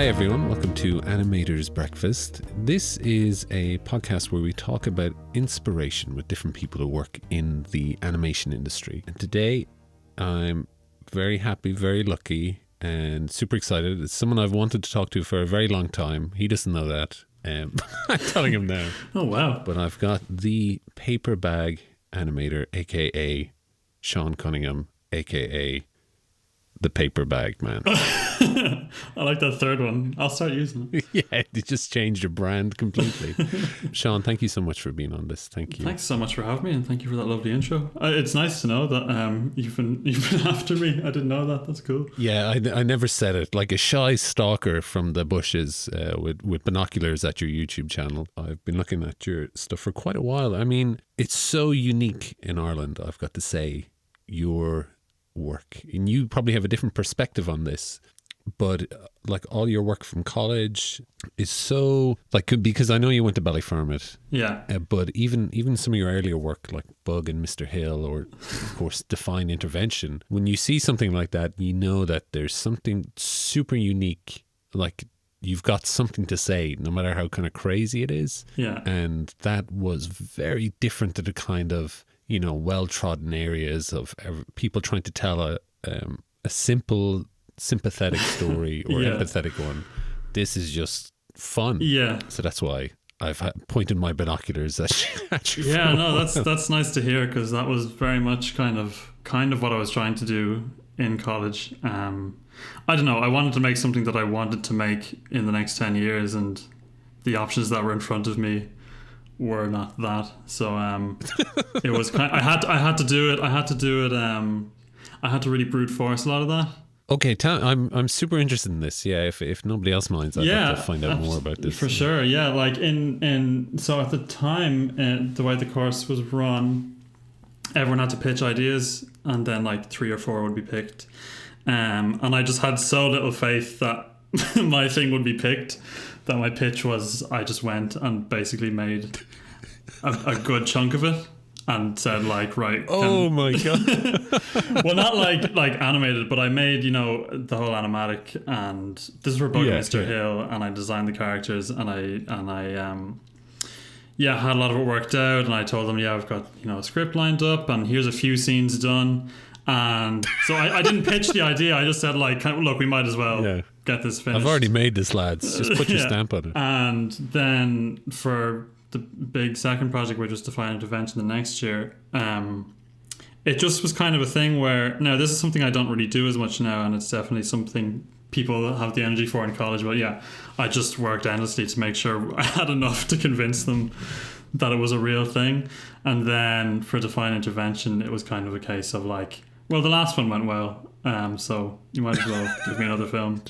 Hi everyone, welcome to Animator's Breakfast. This is a podcast where we talk about inspiration with different people who work in the animation industry. And today I'm very happy, very lucky and super excited. It's someone I've wanted to talk to for a very long time. He doesn't know that. I'm telling him now. Oh wow. But I've got the Paperbag animator, aka Sean Cunningham, aka the Paperbag man. I like that third one. I'll start using it. Yeah, they just changed your brand completely. Sean, thank you so much for being on this. Thank you. Thanks so much for having me, and thank you for that lovely intro. It's nice to know that you've been after me. I didn't know that. That's cool. Yeah, I never said it. Like a shy stalker from the bushes with binoculars at your YouTube channel. I've been looking at your stuff for quite a while. I mean, it's so unique in Ireland, I've got to say, your work. And you probably have a different perspective on this. But like all your work from college is so like, because I know you went to Ballyfermot. Yeah. But even some of your earlier work like Bug and Mr. Hill, or of course Define Intervention, when you see something like that, you know that there's something super unique. Like you've got something to say, no matter how kind of crazy it is. Yeah. And that was very different to the kind of, you know, well-trodden areas of people trying to tell a simple, sympathetic story or empathetic one. This is just fun. Yeah. So that's why I've pointed my binoculars at you. Yeah, no, that's nice to hear, because that was very much kind of what I was trying to do in college. I don't know, I wanted to make something that I wanted to make in the next 10 years, and the options that were in front of me were not that. So it was I had to do it. I had to really brute force a lot of that. Okay, I'm super interested in this. Yeah, if nobody else minds, I'd like to find out more about this. For sure, yeah. Like so at the time, the way the course was run, everyone had to pitch ideas, and then like 3 or 4 would be picked. And I just had so little faith that my thing would be picked, that my pitch was, I just went and basically made a good chunk of it and said like, right. Oh my God. Well, not like animated, but I made, you know, the whole animatic, and this is for Bug and Mr. Hill, and I designed the characters, and I had a lot of it worked out, and I told them, I've got, you know, a script lined up, and here's a few scenes done. And so I didn't pitch the idea. I just said like, look, we might as well get this finished. I've already made this, lads. Just put your stamp on it. And then for the big second project, which was Define Intervention the next year, it just was kind of a thing where, now this is something I don't really do as much now, and it's definitely something people have the energy for in college, but I just worked endlessly to make sure I had enough to convince them that it was a real thing. And then for Define Intervention, it was kind of a case of like, well, the last one went well, so you might as well give me another film.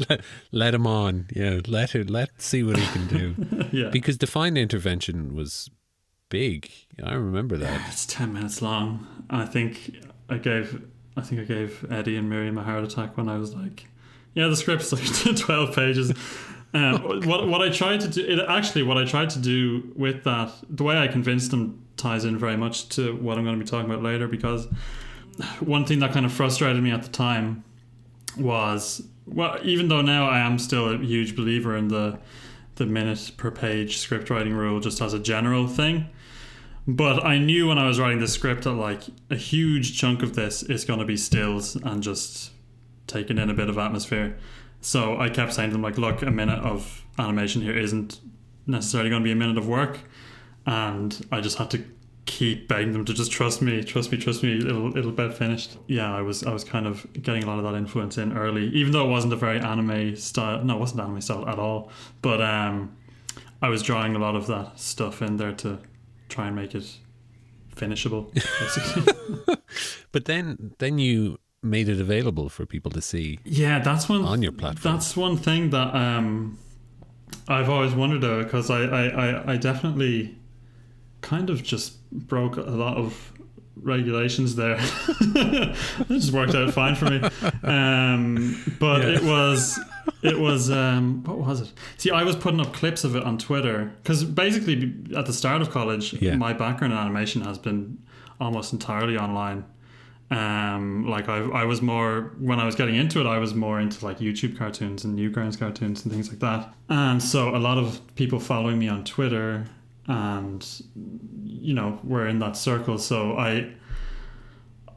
Let him on. Yeah, let's see what he can do. Yeah. Because Define Intervention was big. I remember that. It's 10 minutes long. I think I gave Eddie and Miriam a heart attack when I was like, the script's like 12 pages. What I tried to do with that, the way I convinced them ties in very much to what I'm going to be talking about later, because one thing that kind of frustrated me at the time was, well, even though now I am still a huge believer in the minute per page script writing rule just as a general thing, but I knew when I was writing this script that like a huge chunk of this is going to be stills and just taking in a bit of atmosphere. So I kept saying to them like, look, a minute of animation here isn't necessarily going to be a minute of work, and I just had to keep begging them to just trust me, it'll get finished. I was kind of getting a lot of that influence in early, even though it wasn't a very anime style. No, it wasn't anime style at all, but I was drawing a lot of that stuff in there to try and make it finishable, basically. But then you made it available for people to see. That's one on your platform. That's one thing that I've always wondered about, because I definitely kind of just broke a lot of regulations there. It just worked out fine for me. But it was what was it? See, I was putting up clips of it on Twitter, because basically at the start of college, my background in animation has been almost entirely online. Like I was more, when I was getting into it, I was more into like YouTube cartoons and Newgrounds cartoons and things like that. And so a lot of people following me on Twitter and, you know, were in that circle. So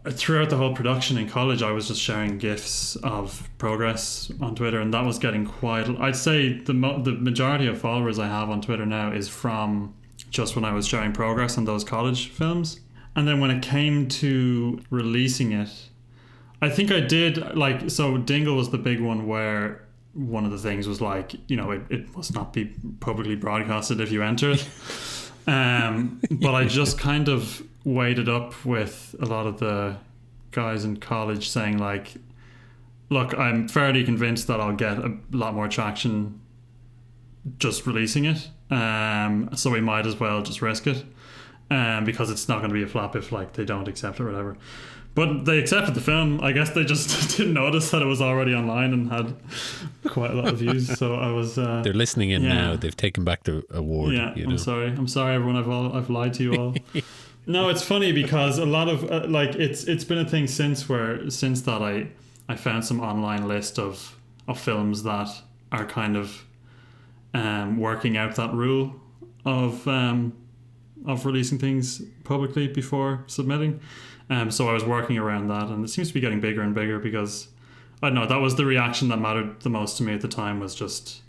throughout the whole production in college, I was just sharing GIFs of progress on Twitter, and that was getting quite, I'd say the majority of followers I have on Twitter now is from just when I was sharing progress on those college films. And then when it came to releasing it, I think I did, like, so Dingle was the big one where one of the things was like, you know, it must not be publicly broadcasted if you enter it. But I just kind of weighed it up with a lot of the guys in college saying like, look, I'm fairly convinced that I'll get a lot more traction just releasing it. So we might as well just risk it. Because it's not going to be a flop if like they don't accept it or whatever. But they accepted the film. I guess they just didn't notice that it was already online and had quite a lot of views. So I was. They're listening in now. They've taken back the award. Yeah, you know? I'm sorry, everyone. I've lied to you all. No, it's funny because a lot of like it's been a thing since that I found some online list of films that are kind of working out that rule of releasing things publicly before submitting. So I was working around that, and it seems to be getting bigger and bigger because, I don't know, that was the reaction that mattered the most to me at the time, was just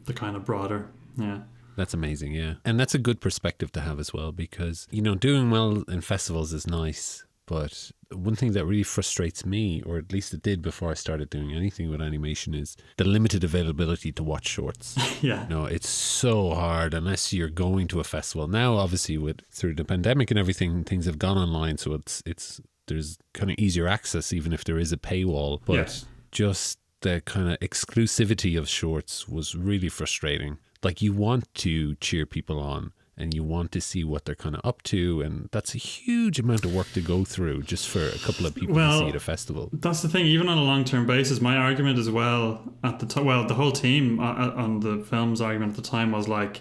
the kind of broader, yeah. That's amazing, yeah. And that's a good perspective to have as well, because, you know, doing well in festivals is nice, but one thing that really frustrates me, or at least it did before I started doing anything with animation, is the limited availability to watch shorts. Yeah. You know, it's so hard unless you're going to a festival. Now, obviously, through the pandemic and everything, things have gone online, so there's kind of easier access, even if there is a paywall. But just the kind of exclusivity of shorts was really frustrating. Like, you want to cheer people on, and you want to see what they're kind of up to, and that's a huge amount of work to go through just for a couple of people to see at a festival. That's the thing, even on a long-term basis. My argument as well at the whole team on the film's argument at the time was like,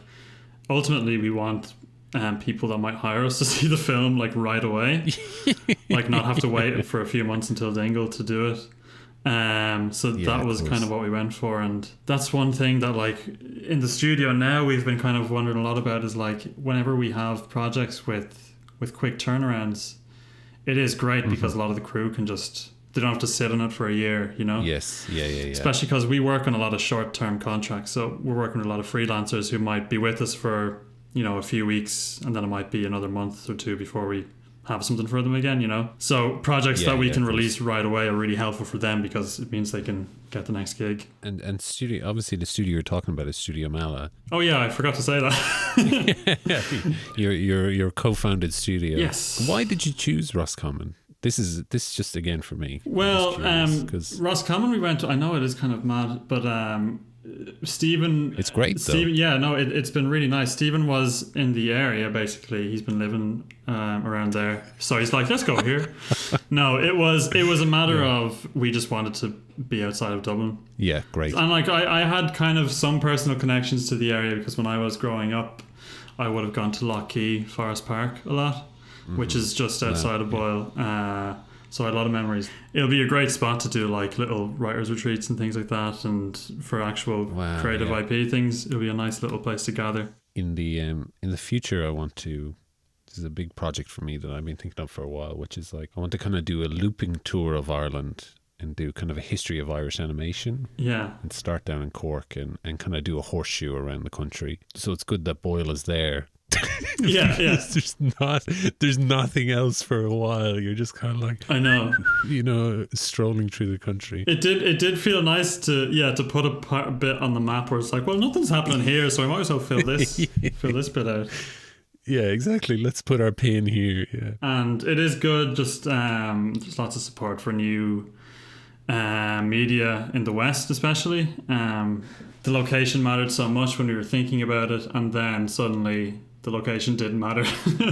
ultimately we want people that might hire us to see the film like right away, like not have to wait for a few months until Dingle to do it. So that was kind of what we went for, and that's one thing that like in the studio now we've been kind of wondering a lot about, is like whenever we have projects with quick turnarounds, it is great because a lot of the crew can just, they don't have to sit on it for a year, you know? Yes, yeah. Especially because we work on a lot of short-term contracts, so we're working with a lot of freelancers who might be with us for, you know, a few weeks, and then it might be another month or two before we have something for them again, you know. So projects that we can release right away are really helpful for them because it means they can get the next gig. And studio, obviously the studio you're talking about is Studio Meala. Oh yeah, I forgot to say that. your co-founded studio. Yes. Why did you choose Roscommon? This is just again for me. Well, Roscommon we went to, I know it is kind of mad, but Stephen, it's great though. It's been really nice. Stephen was in the area, basically. He's been living around there, so he's like, let's go here. No, it was a matter of, we just wanted to be outside of Dublin. Yeah, great. And like I had kind of some personal connections to the area because when I was growing up I would have gone to Lough Forest Park a lot, which is just outside of Boyle. So I had a lot of memories. It'll be a great spot to do like little writers' retreats and things like that, and for actual creative IP things, it'll be a nice little place to gather. In the future, I want to. This is a big project for me that I've been thinking of for a while, which is like I want to kind of do a looping tour of Ireland and do kind of a history of Irish animation. Yeah. And start down in Cork and kind of do a horseshoe around the country. So it's good that Boyle is there. yeah. There's nothing else for a while. You're just kind of like, I know, you know, strolling through the country. It did feel nice to put a bit on the map where it's like, well, nothing's happening here, so I might as well fill this bit out. Yeah, exactly. Let's put our pin here. Yeah. And it is good. Just there's lots of support for new media in the West, especially. The location mattered so much when we were thinking about it, and then suddenly the location didn't matter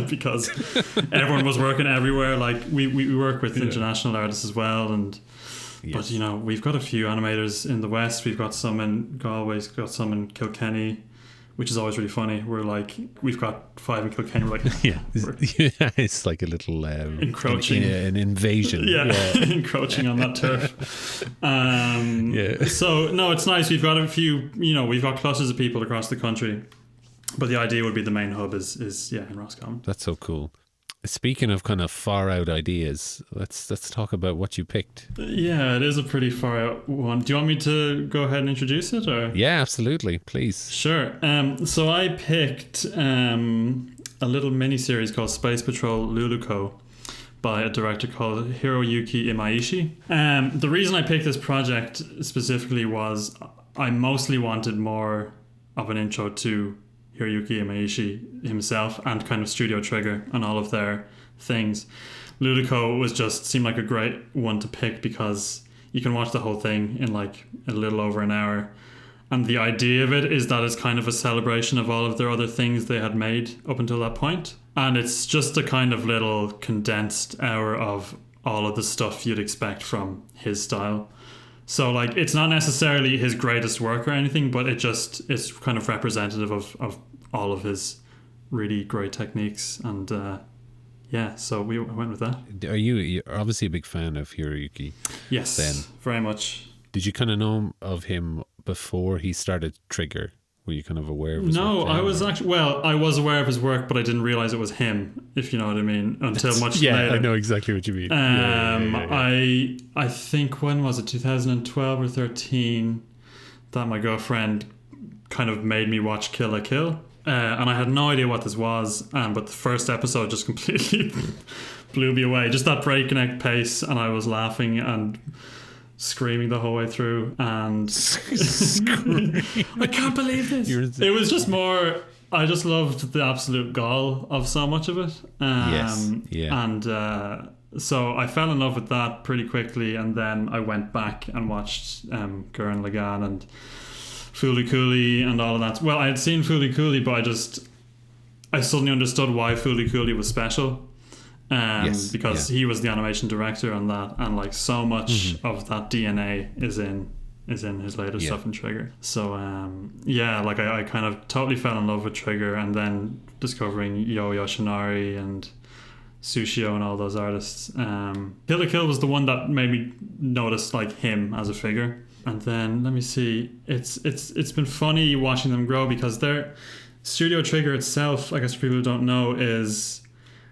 because everyone was working everywhere. Like we work with international artists as well, and but you know, we've got a few animators in the West. We've got some in Galway, we've got some in Kilkenny, which is always really funny. We're like, we've got 5 in Kilkenny. We're like, Yeah, it's like a little encroaching, an invasion. Yeah, encroaching on that turf. Yeah. So no, it's nice. We've got a few, we've got clusters of people across the country, but the idea would be the main hub is in Roscommon. That's so cool. Speaking of kind of far out ideas, let's talk about what you picked. Yeah, it is a pretty far out one. Do you want me to go ahead and introduce it, or? Yeah, absolutely, please. Sure. So I picked a little mini series called Space Patrol Luluco by a director called Hiroyuki Imaishi. The reason I picked this project specifically was I mostly wanted more of an intro to Hiroyuki Imaishi himself and kind of Studio Trigger and all of their things. Luluco seemed like a great one to pick because you can watch the whole thing in like a little over an hour. And the idea of it is that it's kind of a celebration of all of their other things they had made up until that point. And it's just a kind of little condensed hour of all of the stuff you'd expect from his style. So like it's not necessarily his greatest work or anything, but it's kind of representative of all of his really great techniques. And so we went with that. You're obviously a big fan of Hiroyuki. Yes, then. Very much. Did you kind of know of him before he started Trigger? Were you kind of aware of his work? No, I was aware of his work, but I didn't realize it was him, if you know what I mean, until much later. Yeah, I know exactly what you mean. I think, when was it, 2012 or 13, that my girlfriend kind of made me watch Kill la Kill. And I had no idea what this was, but the first episode just completely blew me away. Just that breakneck pace, and I was laughing and screaming the whole way through, and I can't believe this. It was just more, I just loved the absolute gall of so much of it. And so I fell in love with that pretty quickly, and then I went back and watched Gurren Lagann and Fooly Cooly and all of that. Well, I had seen Fooly Cooly, but I suddenly understood why Fooly Cooly was special. Because he was the animation director on that, and like so much of that DNA is in his later stuff in Trigger. So I kind of totally fell in love with Trigger, and then discovering Yo Yoshinari and Sushio and all those artists. Kill la Kill was the one that made me notice like him as a figure. And then let me see, it's been funny watching them grow, because their Studio Trigger itself, I guess for people who don't know, is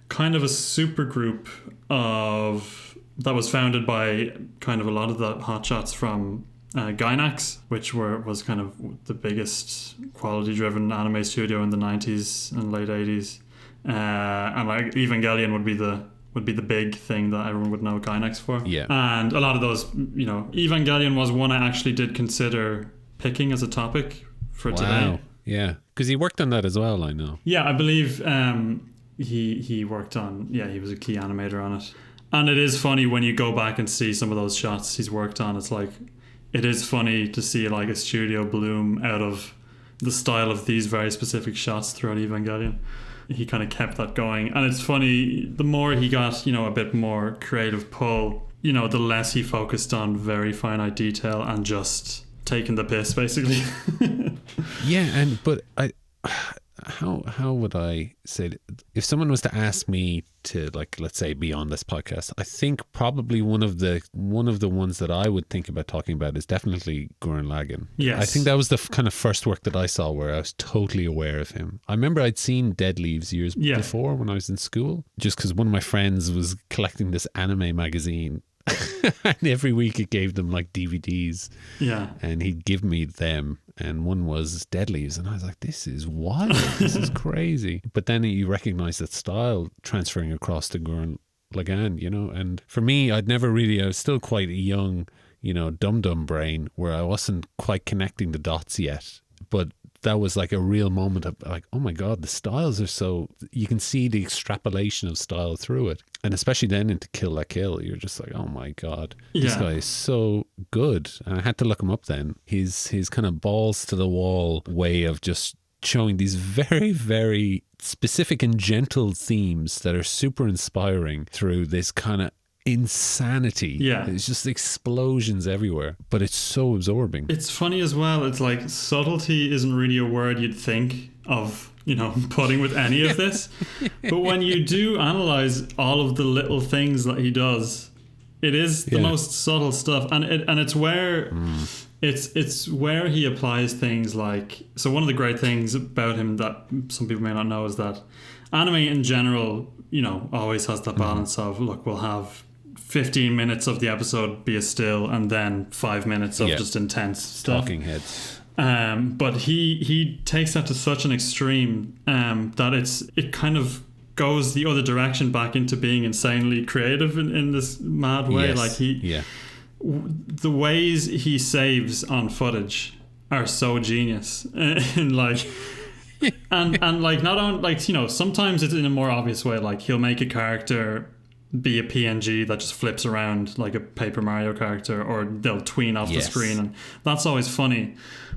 kind of a super group that was founded by kind of a lot of the hotshots from Gainax, which was kind of the biggest quality driven anime studio in the 90s and late 80s, and like Evangelion would be the big thing that everyone would know Gainax for. And a lot of those, Evangelion was one I actually did consider picking as a topic for today. Yeah, because he worked on that as well, I know. Yeah, I believe he worked on, he was a key animator on it. And it is funny when you go back and see some of those shots he's worked on. It's like, it is funny to see like a studio bloom out of the style of these very specific shots throughout Evangelion. He kind of kept that going. And it's funny, the more he got, a bit more creative pull, the less he focused on very finite detail and just taking the piss, basically. But how would I say that? If someone was to ask me to, like, let's say, be on this podcast, I think probably one of the ones that I would think about talking about is definitely Gurren Lagann. Yes. I think that was the kind of first work that I saw where I was totally aware of him. I remember I'd seen Dead Leaves years before when I was in school, just because one of my friends was collecting this anime magazine. And every week it gave them like DVDs, and he'd give me them, and one was Dead Leaves, and I was like, this is wild, this is crazy. But then you recognize that style transferring across to Gurren Lagann, and for me, I was still quite a young, dum-dum brain where I wasn't quite connecting the dots yet, but that was like a real moment of like, oh my God, the styles are so, you can see the extrapolation of style through it. And especially then into Kill la Kill, you're just like, oh my God, this guy is so good. And I had to look him up then. His kind of balls to the wall way of just showing these very, very specific and gentle themes that are super inspiring through this kind of insanity. Yeah. It's just explosions everywhere, but it's so absorbing. It's funny as well. It's like subtlety isn't really a word you'd think of, putting with any of this. But when you do analyze all of the little things that he does, it is the most subtle stuff, and it's where it's where he applies things like. So one of the great things about him that some people may not know is that anime in general, always has that balance of, look, we'll have 15 minutes of the episode be a still, and then 5 minutes of just intense stuff. Talking heads. But he takes that to such an extreme that it kind of goes the other direction back into being insanely creative in this mad way. Yes. The ways he saves on footage are so genius. And like and like not on like sometimes it's in a more obvious way, like he'll make a character be a PNG that just flips around like a Paper Mario character, or they'll tween off the screen, and that's always funny.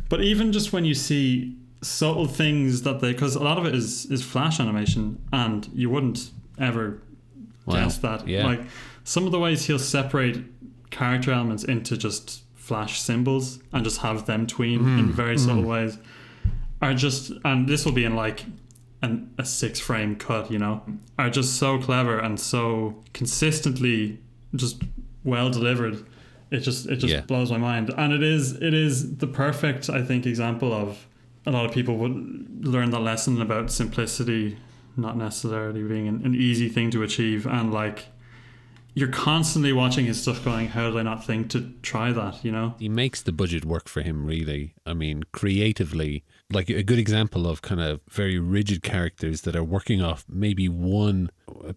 But even just when you see subtle things that because a lot of it is flash animation, and you wouldn't ever guess that. Yeah. Like some of the ways he'll separate character elements into just flash symbols and just have them tween in very subtle ways are just, and this will be in like a 6-frame cut, are just so clever and so consistently just well delivered. It just blows my mind, and it is the perfect, I think, example of a lot of people would learn that lesson about simplicity not necessarily being an easy thing to achieve, and like you're constantly watching his stuff going, how did I not think to try that, He makes the budget work for him, really. I mean, creatively, like a good example of kind of very rigid characters that are working off maybe one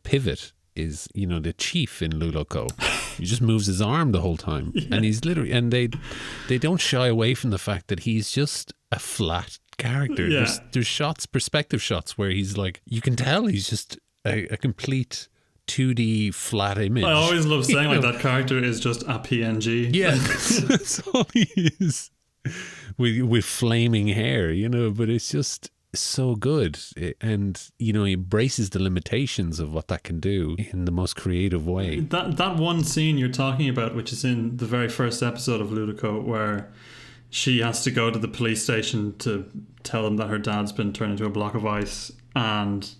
pivot is, the chief in Luluco. He just moves his arm the whole time. Yeah. And he's literally, and they don't shy away from the fact that he's just a flat character. Yeah. There's perspective shots where he's like, you can tell he's just a complete 2D flat image. I always love saying like that character is just a PNG. Yeah, that's all he is. With flaming hair, but it's just so good. And, he embraces the limitations of what that can do in the most creative way. That one scene you're talking about, which is in the very first episode of Luluco, where she has to go to the police station to tell them that her dad's been turned into a block of ice, and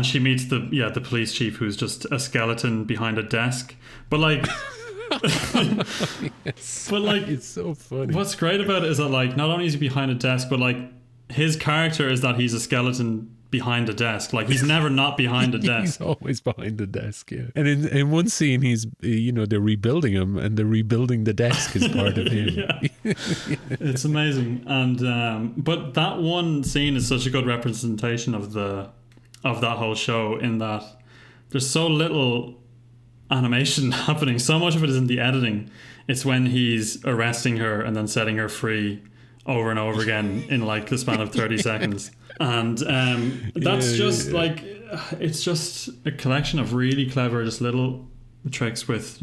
she meets the police chief, who's just a skeleton behind a desk. But like yes. But like it's so funny. What's great about it is that like not only is he behind a desk, but like his character is that he's a skeleton behind a desk. Like he's never not behind a desk. He's always behind the desk, yeah. And in one scene he's they're rebuilding him, and they're rebuilding the desk as part of him. Yeah. It's amazing. And but that one scene is such a good representation of that whole show, in that there's so little animation happening. So much of it is in the editing. It's when he's arresting her and then setting her free over and over again in like the span of 30 seconds. And that's like, it's just a collection of really clever, just little tricks with,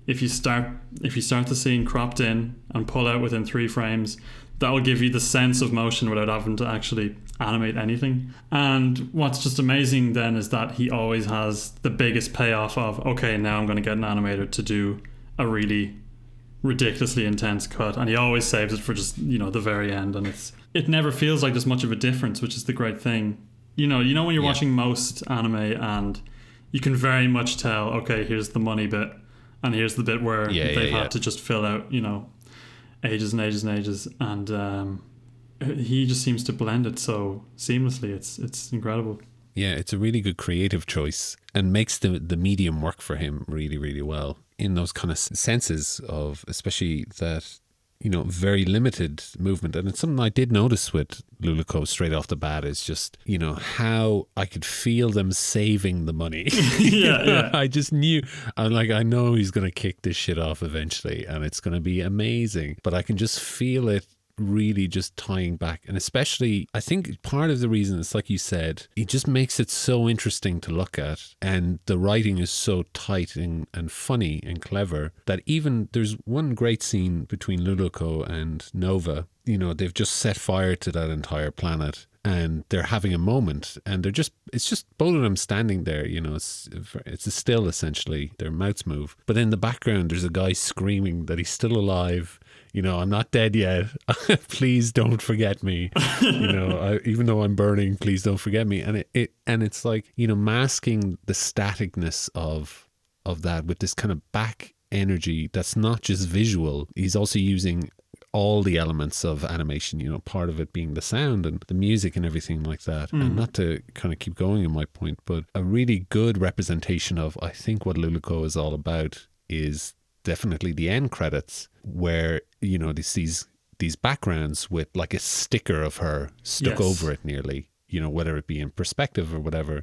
if you start the scene cropped in and pull out within 3 frames, that will give you the sense of motion without having to actually animate anything. And what's just amazing then is that he always has the biggest payoff of, okay, now I'm going to get an animator to do a really ridiculously intense cut, and he always saves it for just the very end, and it never feels like there's much of a difference, which is the great thing. When you're watching most anime, and you can very much tell, okay, here's the money bit, and here's the bit where they've had to just fill out ages and ages and ages, and he just seems to blend it so seamlessly. It's incredible. Yeah, it's a really good creative choice, and makes the medium work for him really, really well in those kind of senses of, especially that, very limited movement. And it's something I did notice with Luluco straight off the bat, is just, how I could feel them saving the money. Yeah. I just knew, I'm like, I know he's going to kick this shit off eventually and it's going to be amazing, but I can just feel it really just tying back. And especially, I think part of the reason, it's like you said, it just makes it so interesting to look at, and the writing is so tight and funny and clever, that even there's one great scene between Luluco and Nova. They've just set fire to that entire planet, and they're having a moment, and it's just both of them standing there, you know, it's a still essentially, their mouths move, but in the background there's a guy screaming that he's still alive, you know, I'm not dead yet, please don't forget me, you know, even though I'm burning, please don't forget me. And it's like, you know, masking the staticness of that with this kind of back energy that's not just visual. He's also using all the elements of animation, you know, part of it being the sound and the music and everything like that. And not to kind of keep going in my point, but a really good representation of, I think what Luluco is all about is definitely the end credits, where, you know, these backgrounds with like a sticker of her stuck over it nearly, you know, whether it be in perspective or whatever,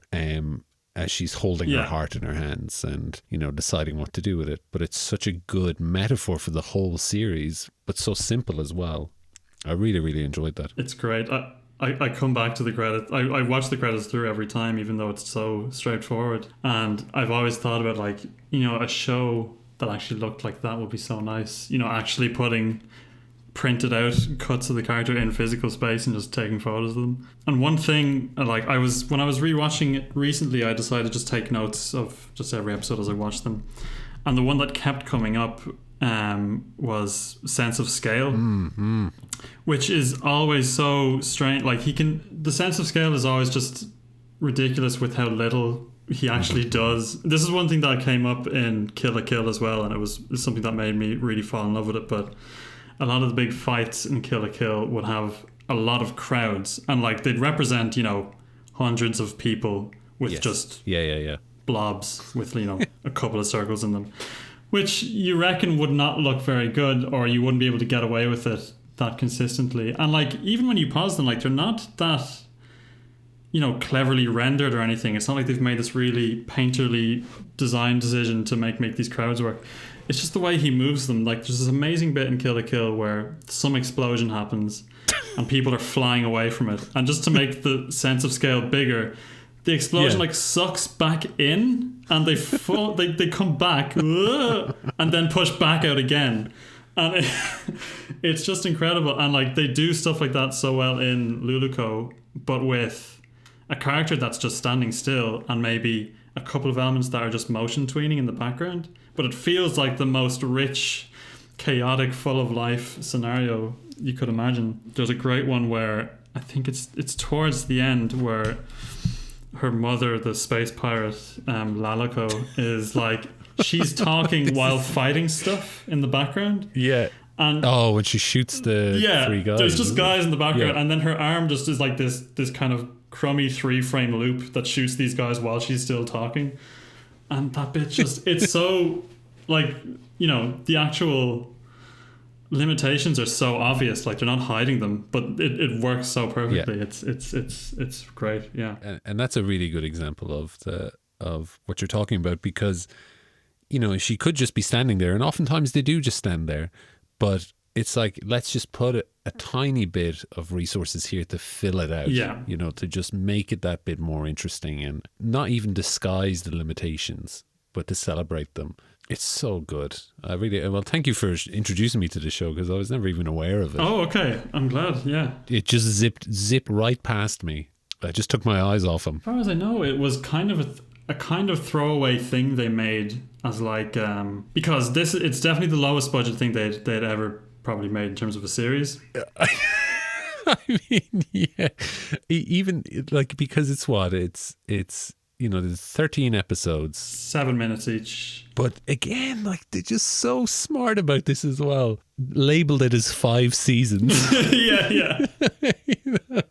as she's holding her heart in her hands and, you know, deciding what to do with it. But it's such a good metaphor for the whole series, but so simple as well. I really, really enjoyed that. It's great. I come back to the credits. I watch the credits through every time, even though it's so straightforward. And I've always thought about, like, you know, a show that actually looked like that would be so nice. You know, actually putting printed out cuts of the character in physical space and just taking photos of them. And one thing, like, when I was rewatching it recently, I decided to just take notes of just every episode as I watched them. And the one that kept coming up was sense of scale, which is always so strange. Like, the sense of scale is always just ridiculous with how little he actually does. This is one thing that came up in Kill la Kill as well, and it was something that made me really fall in love with it. But a lot of the big fights in Kill la Kill would have a lot of crowds, and like they'd represent, you know, hundreds of people with just blobs with, you know, a couple of circles in them, which you reckon would not look very good, or you wouldn't be able to get away with it that consistently. And like, even when you pause them, like, they're not that, you know, cleverly rendered or anything. It's not like they've made this really painterly design decision to make these crowds work. It's just the way he moves them. Like, there's this amazing bit in Kill la Kill where some explosion happens and people are flying away from it. And just to make the sense of scale bigger, the explosion like sucks back in, and they fall, they come back and then push back out again. And it's just incredible. And like, they do stuff like that so well in Luluco, but with a character that's just standing still and maybe a couple of elements that are just motion tweening in the background. But it feels like the most rich, chaotic, full of life scenario you could imagine. There's a great one where I think it's towards the end where her mother, the space pirate, Luluco, is like, she's talking while fighting stuff in the background. Yeah. And when she shoots the three guys. There's just guys in the background, and then her arm just is like this kind of crummy 3-frame loop that shoots these guys while she's still talking. And that bit just, it's so, like, you know, the actual limitations are so obvious, like, they're not hiding them, but it works so perfectly. It's great. And that's a really good example of what you're talking about, because, you know, she could just be standing there, and oftentimes they do just stand there, but it's like, let's just put a tiny bit of resources here to fill it out, you know, to just make it that bit more interesting, and not even disguise the limitations, but to celebrate them. It's so good. Thank you for introducing me to the show, because I was never even aware of it. Oh, okay. I'm glad, It just zipped right past me. I just took my eyes off him. As far as I know, it was kind of a kind of throwaway thing they made as like, because it's definitely the lowest budget thing they'd ever probably made in terms of a series. I mean, even like, because it's you know, there's 13 episodes, 7 minutes each. But again, like, they're just so smart about this as well. Labeled it as 5 seasons. You know?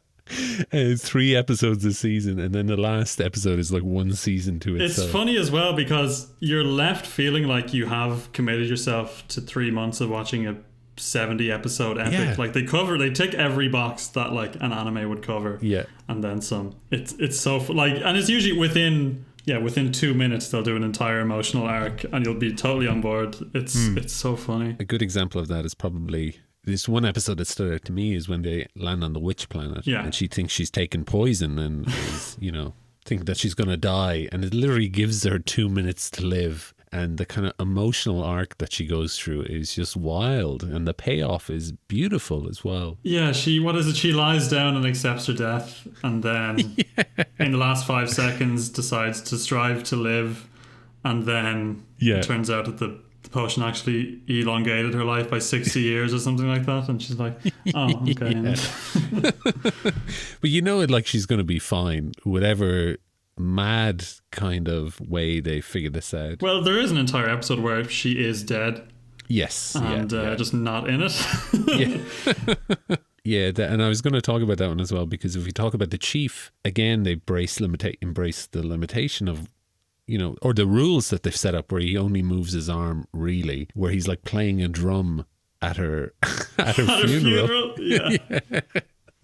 And 3 episodes a season, and then the last episode is like 1 season to itself. It's funny as well, because you're left feeling like you have committed yourself to 3 months of watching a 70 episode epic. Like, they tick every box that like an anime would cover, and then some. It's so like, and it's usually within 2 minutes they'll do an entire emotional arc, and you'll be totally on board. It's so funny. A good example of that is probably this one episode that stood out to me is when they land on the witch planet, and she thinks she's taken poison and is, you know, think that she's going to die, and it literally gives her 2 minutes to live, And the kind of emotional arc that she goes through is just wild, and the payoff is beautiful as well. Yeah, she lies down and accepts her death, and then in the last 5 seconds decides to strive to live, and then it turns out that the potion actually elongated her life by 60 years or something like that, and she's like, oh, okay. But you know it, like, she's going to be fine, whatever mad kind of way they figure this out. Well, there is an entire episode where she is dead. Yes. And just not in it. And I was going to talk about that one as well, because if we talk about the chief, again, they embrace the limitation of, you know, or the rules that they've set up where he only moves his arm, really, where he's like playing a drum at her funeral. Yeah.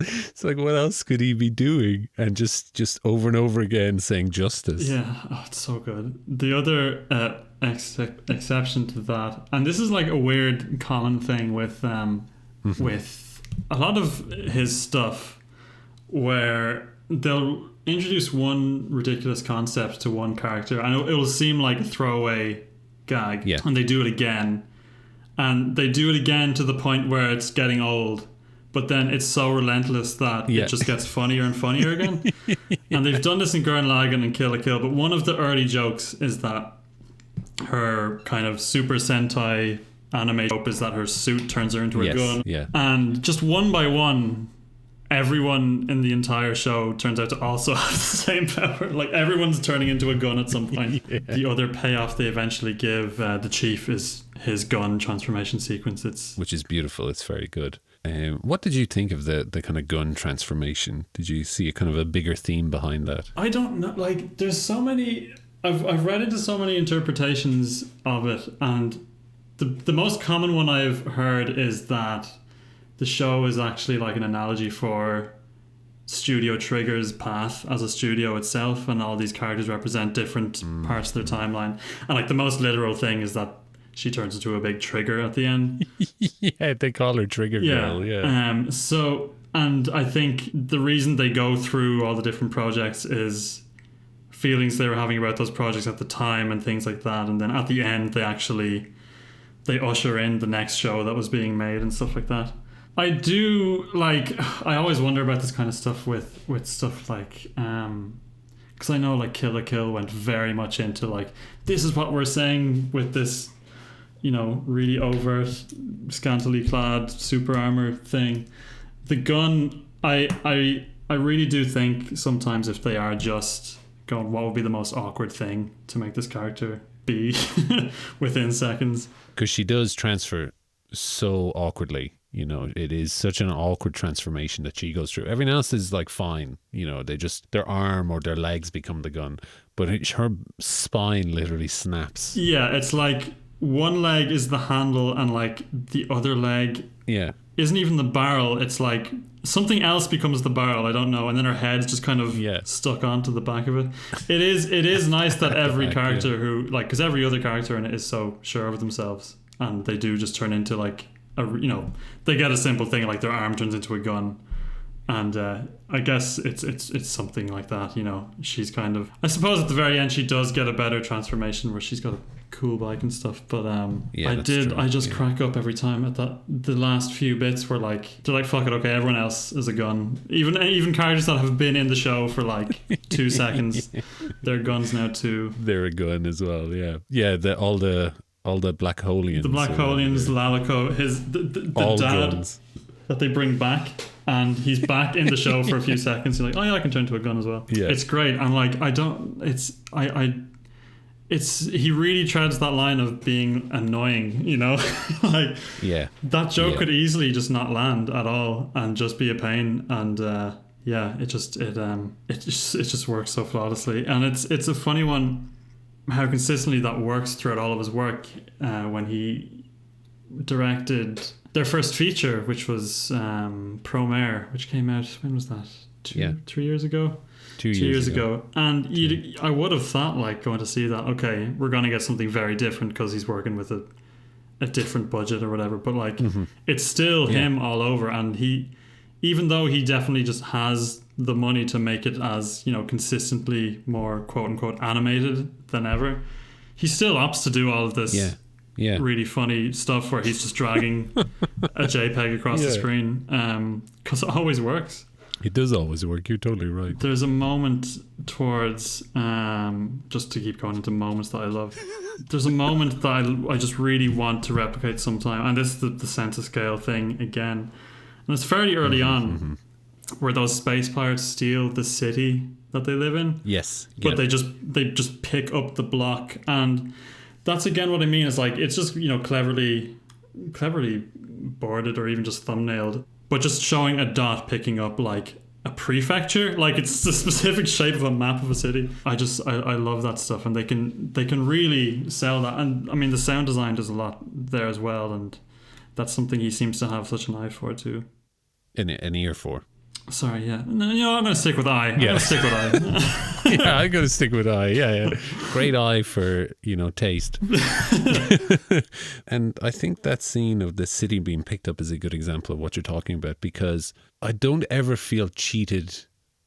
It's like, what else could he be doing? And just over and over again saying justice. Yeah, it's so good. The other exception to that, and this is like a weird common thing with with a lot of his stuff, where they'll introduce one ridiculous concept to one character, and it'll seem like a throwaway gag, and they do it again, and they do it again to the point where it's getting old. But then it's so relentless that it just gets funnier and funnier again. And they've done this in Gurren Lagann and Kill la Kill. But one of the early jokes is that her kind of Super Sentai anime trope is that her suit turns her into a gun. Yeah. And just one by one, everyone in the entire show turns out to also have the same power. Like, everyone's turning into a gun at some point. The other payoff they eventually give the chief is his gun transformation sequence. Which is beautiful. It's very good. What did you think of the kind of gun transformation? Did you see a kind of a bigger theme behind that? I don't know. Like, there's so many. I've read into so many interpretations of it, and the most common one I've heard is that the show is actually like an analogy for Studio Trigger's path as a studio itself, and all these characters represent different parts of their timeline. And like the most literal thing is that she turns into a big trigger at the end. Yeah, they call her Trigger Girl. Yeah. So, and I think the reason they go through all the different projects is feelings they were having about those projects at the time and things like that. And then at the end, they usher in the next show that was being made and stuff like that. I do I always wonder about this kind of stuff with stuff like, because I know like Kill la Kill went very much into like, this is what we're saying with this, you know, really overt, scantily clad super armor thing. The gun, I really do think sometimes if they are just going, what would be the most awkward thing to make this character be within seconds? Because she does transfer so awkwardly. You know, it is such an awkward transformation that she goes through. Everyone else is like fine. You know, they just, their arm or their legs become the gun. But her spine literally snaps. Yeah, it's like one leg is the handle and like the other leg isn't even the barrel. It's like something else becomes the barrel. I don't know. And then her head's just kind of stuck onto the back of it. It is nice that every character who, like, because every other character in it is so sure of themselves, and they do just turn into like they get a simple thing like their arm turns into a gun, and I guess it's something like that. You know, she's kind of, I suppose at the very end she does get a better transformation where she's got a cool bike and stuff, but I just crack up every time at the last few bits where like they're like, fuck it, okay, everyone else is a gun, even characters that have been in the show for like 2 seconds, they're guns now too. They're a gun as well. All the Black Holians. The Black Holians, Lalico, the all dad guns that they bring back, and he's back in the show for a few seconds. You're like, oh yeah, I can turn to a gun as well. Yeah. It's great. And like, he really treads that line of being annoying, you know? Like, that joke could easily just not land at all and just be a pain. And it just works so flawlessly. And it's a funny one how consistently that works throughout all of his work. When he directed their first feature, which was Promare, which came out, when was that? 3 years ago? 2 years ago. And I would have thought, like, going to see that, okay, we're going to get something very different because he's working with a different budget or whatever. But like, it's still him all over. And even though he definitely just has the money to make it as, you know, consistently more quote unquote animated than ever, he still opts to do all of this really funny stuff where he's just dragging a JPEG across the screen, because it always works. It does always work. You're totally right. There's a moment towards, just to keep going into moments that I love, there's a moment that I just really want to replicate sometime, and this is the center scale thing again, and it's fairly early on, where those space pirates steal the city that they live in. Yes. But they just pick up the block, and that's again what I mean is like, it's just, you know, cleverly boarded or even just thumbnailed, but just showing a dot picking up like a prefecture, like it's the specific shape of a map of a city. I love that stuff, and they can really sell that. And I mean, the sound design does a lot there as well, and that's something he seems to have such an eye for too. An ear for. Sorry, yeah. No, you know, I'm going to stick with eye. I'm going to stick with eye. Yeah, I'm going to stick with eye. Yeah. Great eye for, you know, taste. And I think that scene of the city being picked up is a good example of what you're talking about, because I don't ever feel cheated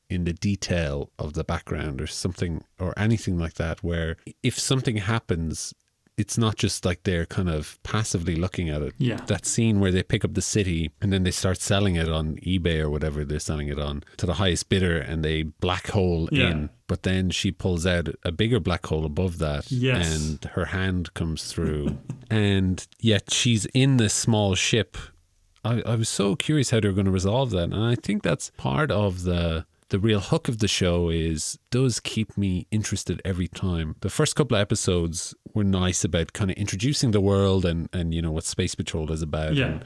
in the detail of the background or something or anything like that, where if something happens, it's not just like they're kind of passively looking at it. Yeah. That scene where they pick up the city and then they start selling it on eBay or whatever they're selling it on to the highest bidder, and they black hole in. But then she pulls out a bigger black hole above that. Yes. And her hand comes through. And yet she's in this small ship. I was so curious how they're going to resolve that. And I think that's part of the real hook of the show does keep me interested every time. The first couple of episodes were nice about kind of introducing the world and you know what Space Patrol is about, and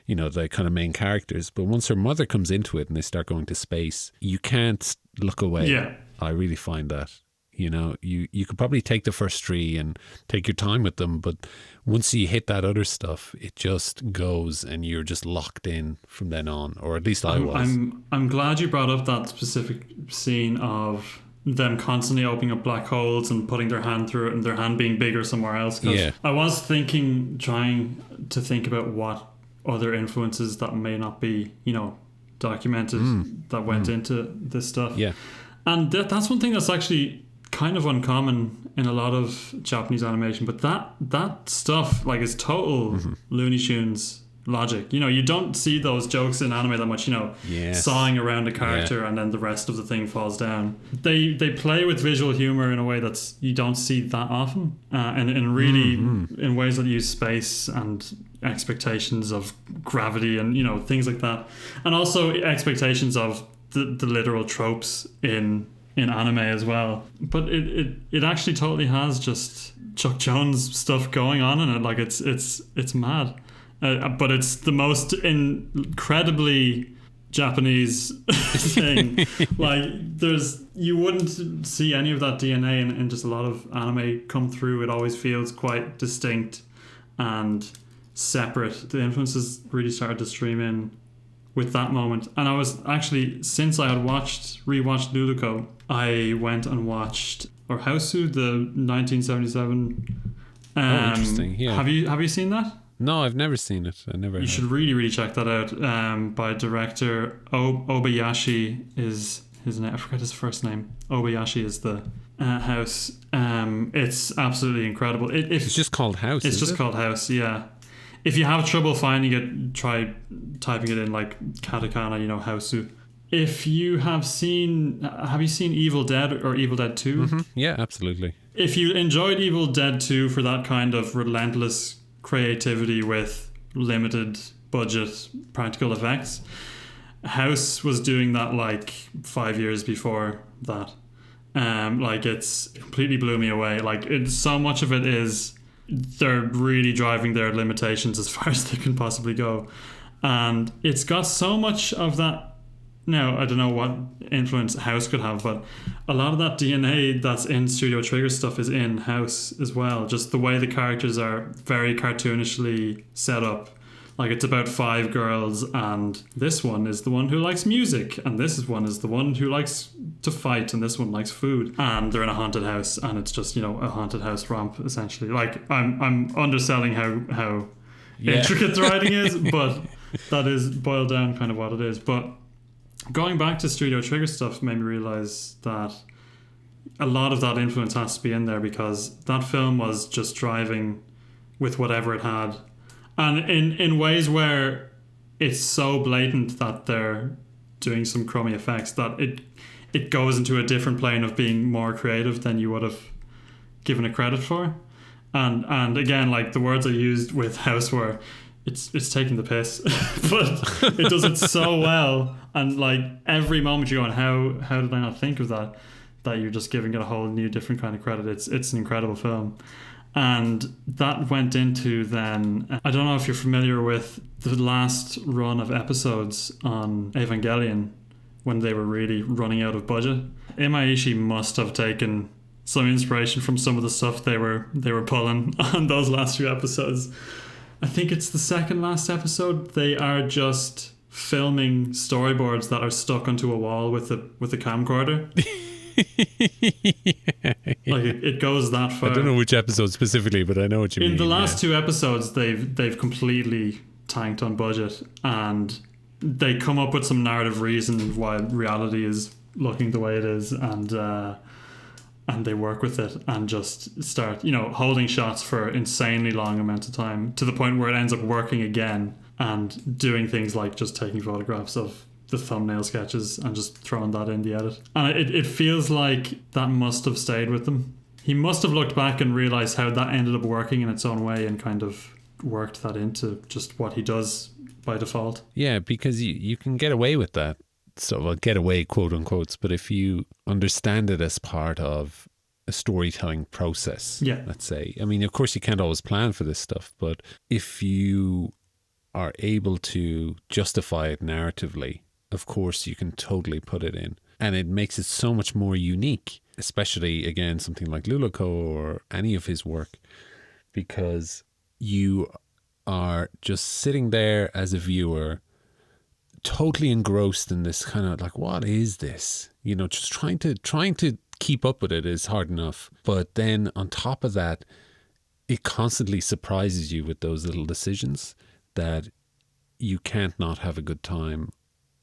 you know the kind of main characters. But once her mother comes into it and they start going to space, you can't look away. Yeah. I really find that. You know, you could probably take the first three and take your time with them, but once you hit that other stuff, it just goes and you're just locked in from then on, or at least I was. I'm glad you brought up that specific scene of them constantly opening up black holes and putting their hand through it and their hand being bigger somewhere else. Yeah. I was trying to think about what other influences that may not be, you know, documented that went into this stuff. Yeah. And that's one thing that's actually kind of uncommon in a lot of Japanese animation, but that stuff like is total Looney Tunes logic. You know, you don't see those jokes in anime that much, you know, sawing around a character and then the rest of the thing falls down. They play with visual humor in a way that's you don't see that often, and really in ways that use space and expectations of gravity and, you know, things like that, and also expectations of the literal tropes in anime as well. But it actually totally has just Chuck Jones stuff going on in it. Like it's mad, but it's the most incredibly Japanese thing. Like you wouldn't see any of that DNA in just a lot of anime come through. It always feels quite distinct and separate. The influences really started to stream in with that moment. And I was actually, since I had rewatched Luluco, I went and watched Hausu, the 1977. Interesting. Yeah. Have you seen that? No, I've never seen it. You should really, really check that out. By director Obayashi is his name. I forget his first name. Obayashi is the house. It's absolutely incredible. It's just called House. It's just called House. Yeah. If you have trouble finding it, try typing it in like katakana, you know, Hausu. If you have you seen Evil Dead or Evil Dead 2? Mm-hmm. Yeah, absolutely. If you enjoyed Evil Dead 2 for that kind of relentless creativity with limited budget practical effects, House was doing that like 5 years before that. Like it's completely blew me away. Like so much of it is they're really driving their limitations as far as they can possibly go, and it's got so much of that. Now I don't know what influence House could have, but a lot of that DNA that's in Studio Trigger stuff is in House as well. Just the way the characters are very cartoonishly set up. Like it's about 5 girls, and this one is the one who likes music, and this one is the one who likes to fight, and this one likes food, and they're in a haunted house, and it's just, you know, a haunted house romp essentially. Like I'm underselling how intricate the writing is, but that is boiled down kind of what it is. But going back to Studio Trigger stuff made me realize that a lot of that influence has to be in there, because that film was just driving with whatever it had, and in ways where it's so blatant that they're doing some crummy effects that it goes into a different plane of being more creative than you would have given it credit for. And again, like the words I used with House were, it's taking the piss, but it does it so well. And like every moment you're going, how did I not think of that? That you're just giving it a whole new different kind of credit. It's an incredible film. And that went into then, I don't know if you're familiar with the last run of episodes on Evangelion, when they were really running out of budget. Imaishi must have taken some inspiration from some of the stuff they were pulling on those last few episodes. I think it's the second last episode. They are just filming storyboards that are stuck onto a wall with a camcorder. Like it goes that far. I don't know which episode specifically, but I know what you mean. In the last two episodes, they've completely tanked on budget, and they come up with some narrative reason why reality is looking the way it is, and they work with it and just start, holding shots for insanely long amounts of time, to the point where it ends up working again, and doing things like just taking photographs of the thumbnail sketches and just throwing that in the edit. And it feels like that must have stayed with them. He must have looked back and realized how that ended up working in its own way, and kind of worked that into just what he does by default. Yeah, because you can get away with that. So, well, get away, quote unquote, but if you understand it as part of a storytelling process, let's say. I mean, of course, you can't always plan for this stuff, but if you are able to justify it narratively, of course, you can totally put it in. And it makes it so much more unique, especially, again, something like Luluco or any of his work, because you are just sitting there as a viewer, totally engrossed in this kind of like, what is this? Just trying to keep up with it is hard enough. But then on top of that, it constantly surprises you with those little decisions that you can't not have a good time.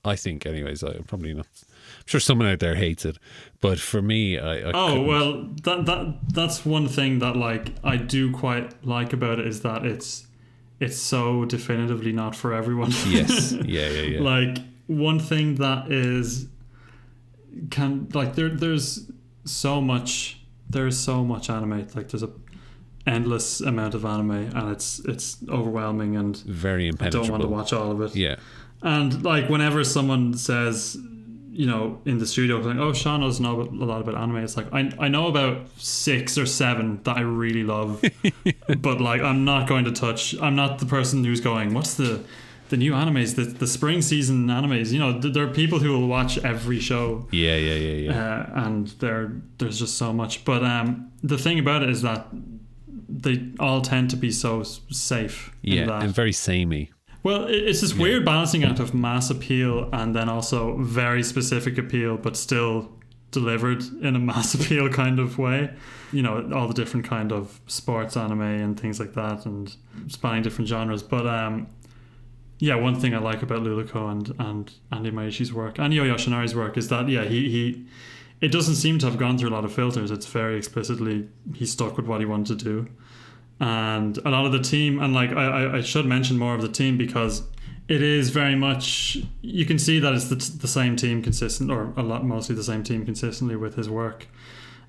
I think, anyways. I'm probably not. I'm sure someone out there hates it, but for me, I well, that's one thing that like I do quite like about it, is that it's so definitively not for everyone. Yes, yeah. Like one thing that is there's so much anime. Like there's a endless amount of anime, and it's overwhelming and very impenetrable. I don't want to watch all of it. Yeah. And like whenever someone says, in the studio, like, oh, Sean knows a lot about anime, it's like I know about 6 or 7 that I really love, but like I'm not going to touch. I'm not the person who's going, what's the new animes, the spring season animes. There are people who will watch every show. Yeah. And there's just so much. But the thing about it is that they all tend to be so safe. Yeah, and very samey. Well, it's this weird balancing act of mass appeal and then also very specific appeal, but still delivered in a mass appeal kind of way. All the different kind of sports anime and things like that, and spanning different genres. But one thing I like about Luluco and Andy Maishi's work and Yo Yoshinari's work is that he it doesn't seem to have gone through a lot of filters. It's very explicitly, he stuck with what he wanted to do. And a lot of the team, and like I should mention more of the team, because it is very much, you can see that it's the same team mostly the same team consistently with his work,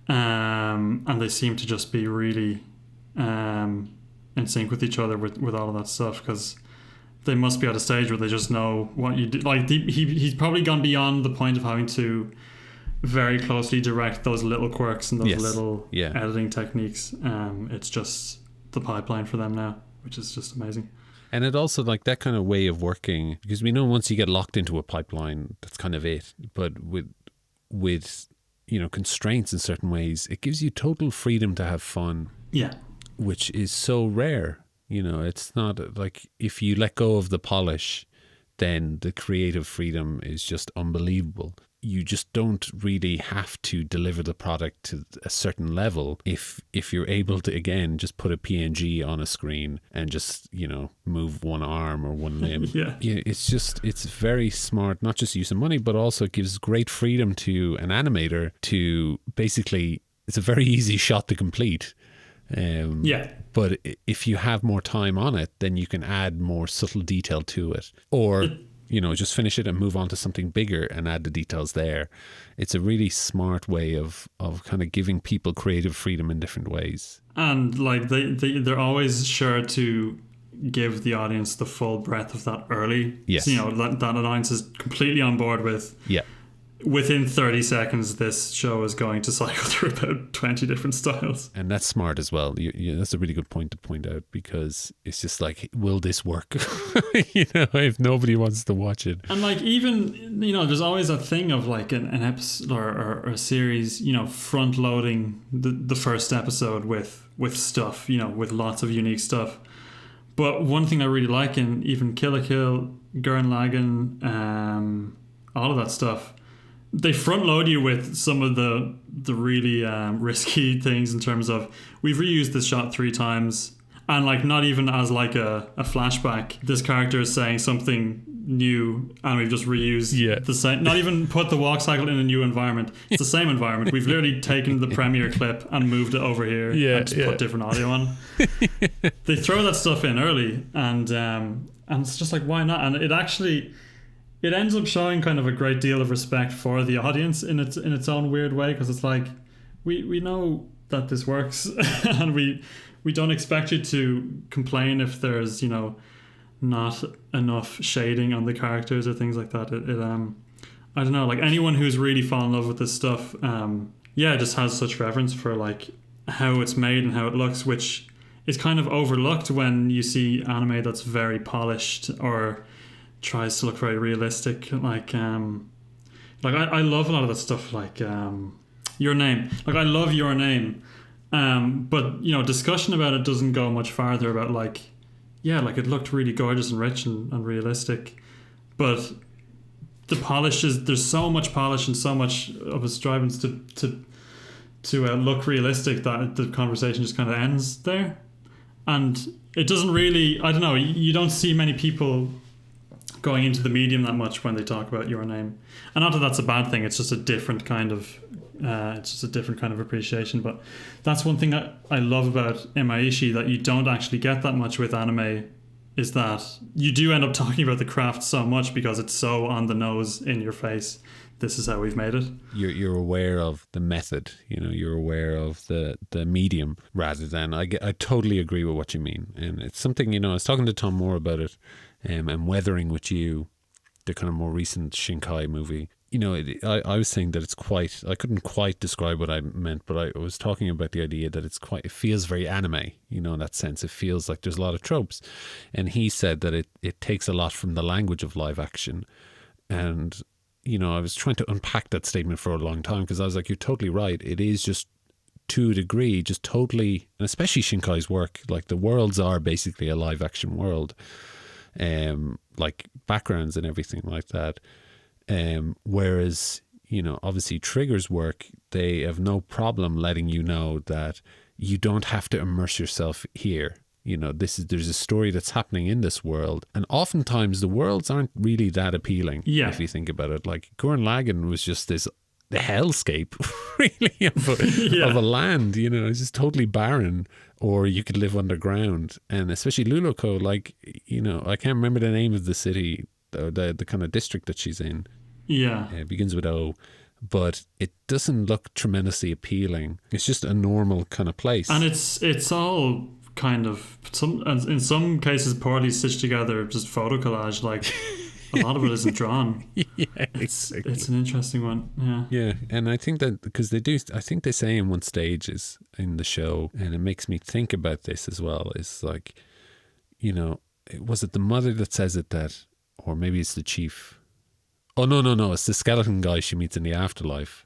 and they seem to just be really in sync with each other with all of that stuff, because they must be at a stage where they just know what you do. Like he's probably gone beyond the point of having to very closely direct those little quirks and those little editing techniques. It's just the pipeline for them now, which is just amazing. And it also, like, that kind of way of working, because we know once you get locked into a pipeline, that's kind of it. But with constraints in certain ways, it gives you total freedom to have fun. Yeah. Which is so rare. It's not like, if you let go of the polish, then the creative freedom is just unbelievable. you just don't really have to deliver the product to a certain level if you're able to, again, just put a PNG on a screen and just, you know, move one arm or one limb. Yeah. It's very smart, not just use of money, but also it gives great freedom to an animator to basically, it's a very easy shot to complete. But if you have more time on it, then you can add more subtle detail to it. Or, you know, just finish it and move on to something bigger and add the details there. It's a really smart way of kind of giving people creative freedom in different ways. And like they're always sure to give the audience the full breadth of that early. Yes. So, you know, that an audience is completely on board with. Yeah. Within 30 seconds, this show is going to cycle through about 20 different styles. And that's smart as well. That's a really good point to point out, because it's just like, will this work? You know, if nobody wants to watch it. And like, even, you know, there's always a thing of like an episode or a series, you know, front loading the first episode with stuff, you know, with lots of unique stuff. But one thing I really like in even Kill la Kill, Gurren Lagann, all of that stuff, they front load you with some of the really risky things in terms of, we've reused this shot 3 times, and like not even as like a flashback. This character is saying something new and we've just reused the same, not even put the walk cycle in a new environment. It's the same environment. We've literally taken the premiere clip and moved it over here and just put different audio on. They throw that stuff in early, and it's just like, why not? And it ends up showing kind of a great deal of respect for the audience in its own weird way, because it's like, we know that this works and we don't expect you to complain if there's, you know, not enough shading on the characters or things like that. I don't know, like anyone who's really fallen in love with this stuff, just has such reverence for like how it's made and how it looks, which is kind of overlooked when you see anime that's very polished or tries to look very realistic. Like I love a lot of that stuff, like Your Name. Like I love Your Name, but you know, discussion about it doesn't go much farther about like, like it looked really gorgeous and rich and realistic, but the polish is, there's so much polish and so much of a strivings to look realistic that the conversation just kind of ends there, and it doesn't really, I don't know, you don't see many people going into the medium that much when they talk about Your Name. And not that that's a bad thing, it's just a different kind of appreciation. But that's one thing that I love about Imaishi that you don't actually get that much with anime, is that you do end up talking about the craft so much because it's so on the nose, in your face. This is how we've made it. You're aware of the method, you know, you're aware of the medium rather than, I totally agree with what you mean. And it's something, you know, I was talking to Tom Moore about it, and Weathering with You, the kind of more recent Shinkai movie. You know, I was saying that it's quite, I couldn't quite describe what I meant, but I was talking about the idea that it feels very anime, you know, in that sense. It feels like there's a lot of tropes. And he said that it takes a lot from the language of live action. And, you know, I was trying to unpack that statement for a long time, because I was like, you're totally right. It is just, to a degree, just totally, and especially Shinkai's work, like the worlds are basically a live action world. Like backgrounds and everything like that. Whereas, you know, obviously Trigger's work, they have no problem letting you know that you don't have to immerse yourself here. You know, there's a story that's happening in this world, and oftentimes the worlds aren't really that appealing. If you think about it, like Gurren Lagann was just the hellscape really of a land, you know, it's just totally barren, or you could live underground. And especially Luluco, like, you know, I can't remember the name of the city, the kind of district that she's in. It begins with O, but it doesn't look tremendously appealing. It's just a normal kind of place, and it's all kind of in some cases poorly stitched together, just photo collage. Like a lot of it isn't drawn. It's an interesting one. And I think that because I think they say in one stage is in the show, and it makes me think about this as well, is like, you know, was it the mother that says it, that, or maybe it's the chief? Oh no, it's the skeleton guy she meets in the afterlife.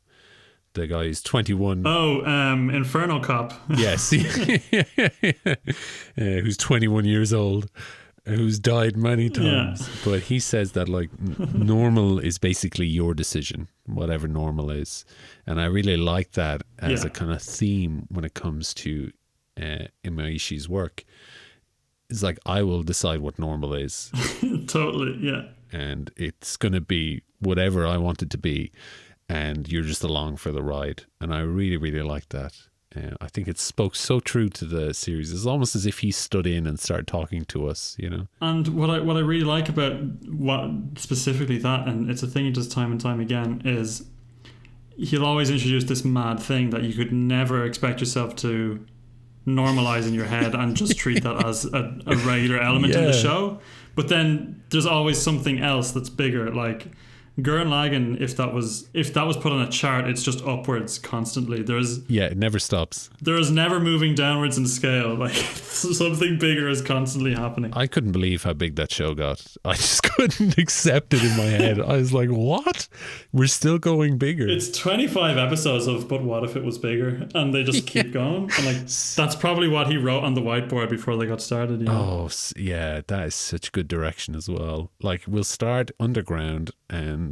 The guy is 21. Oh, Inferno Cop. Yes. Who's 21 years old. who's died many times. But he says that like normal is basically your decision, whatever normal is. And I really like that as a kind of theme when it comes to Imaishi's work. It's like, I will decide what normal is. Totally, yeah. And it's going to be whatever I want it to be. And you're just along for the ride. And I really, really like that. I think it spoke so true to the series. It's almost as if he stood in and started talking to us, you know. And what I really like about what specifically that, and it's a thing he does time and time again, is he'll always introduce this mad thing that you could never expect yourself to normalize in your head and just treat that as a regular element in the show. But then there's always something else that's bigger, like Gurren Lagann, if that was put on a chart, it's just upwards constantly. It never stops. There is never moving downwards in scale. Like something bigger is constantly happening. I couldn't believe how big that show got. I just couldn't accept it in my head. I was like, what? We're still going bigger. It's 25 episodes of But What If It Was Bigger? And they just keep going. And like that's probably what he wrote on the whiteboard before they got started. You know? Oh, yeah, that is such good direction as well. Like, we'll start underground, and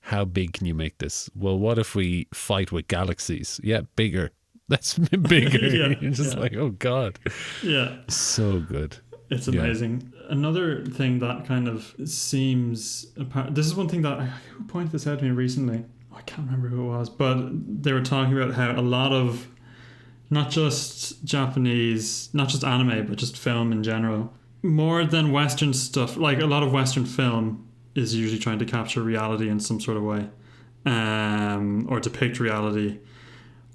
how big can you make this? Well, what if we fight with galaxies? Yeah, bigger. That's bigger. You're just like, oh God. Yeah. So good. It's amazing. Another thing that kind of seems apart. This is one thing that who pointed this out to me recently. I can't remember who it was, but they were talking about how a lot of not just Japanese, not just anime, but just film in general, more than Western stuff, like a lot of Western film is usually trying to capture reality in some sort of way, or depict reality.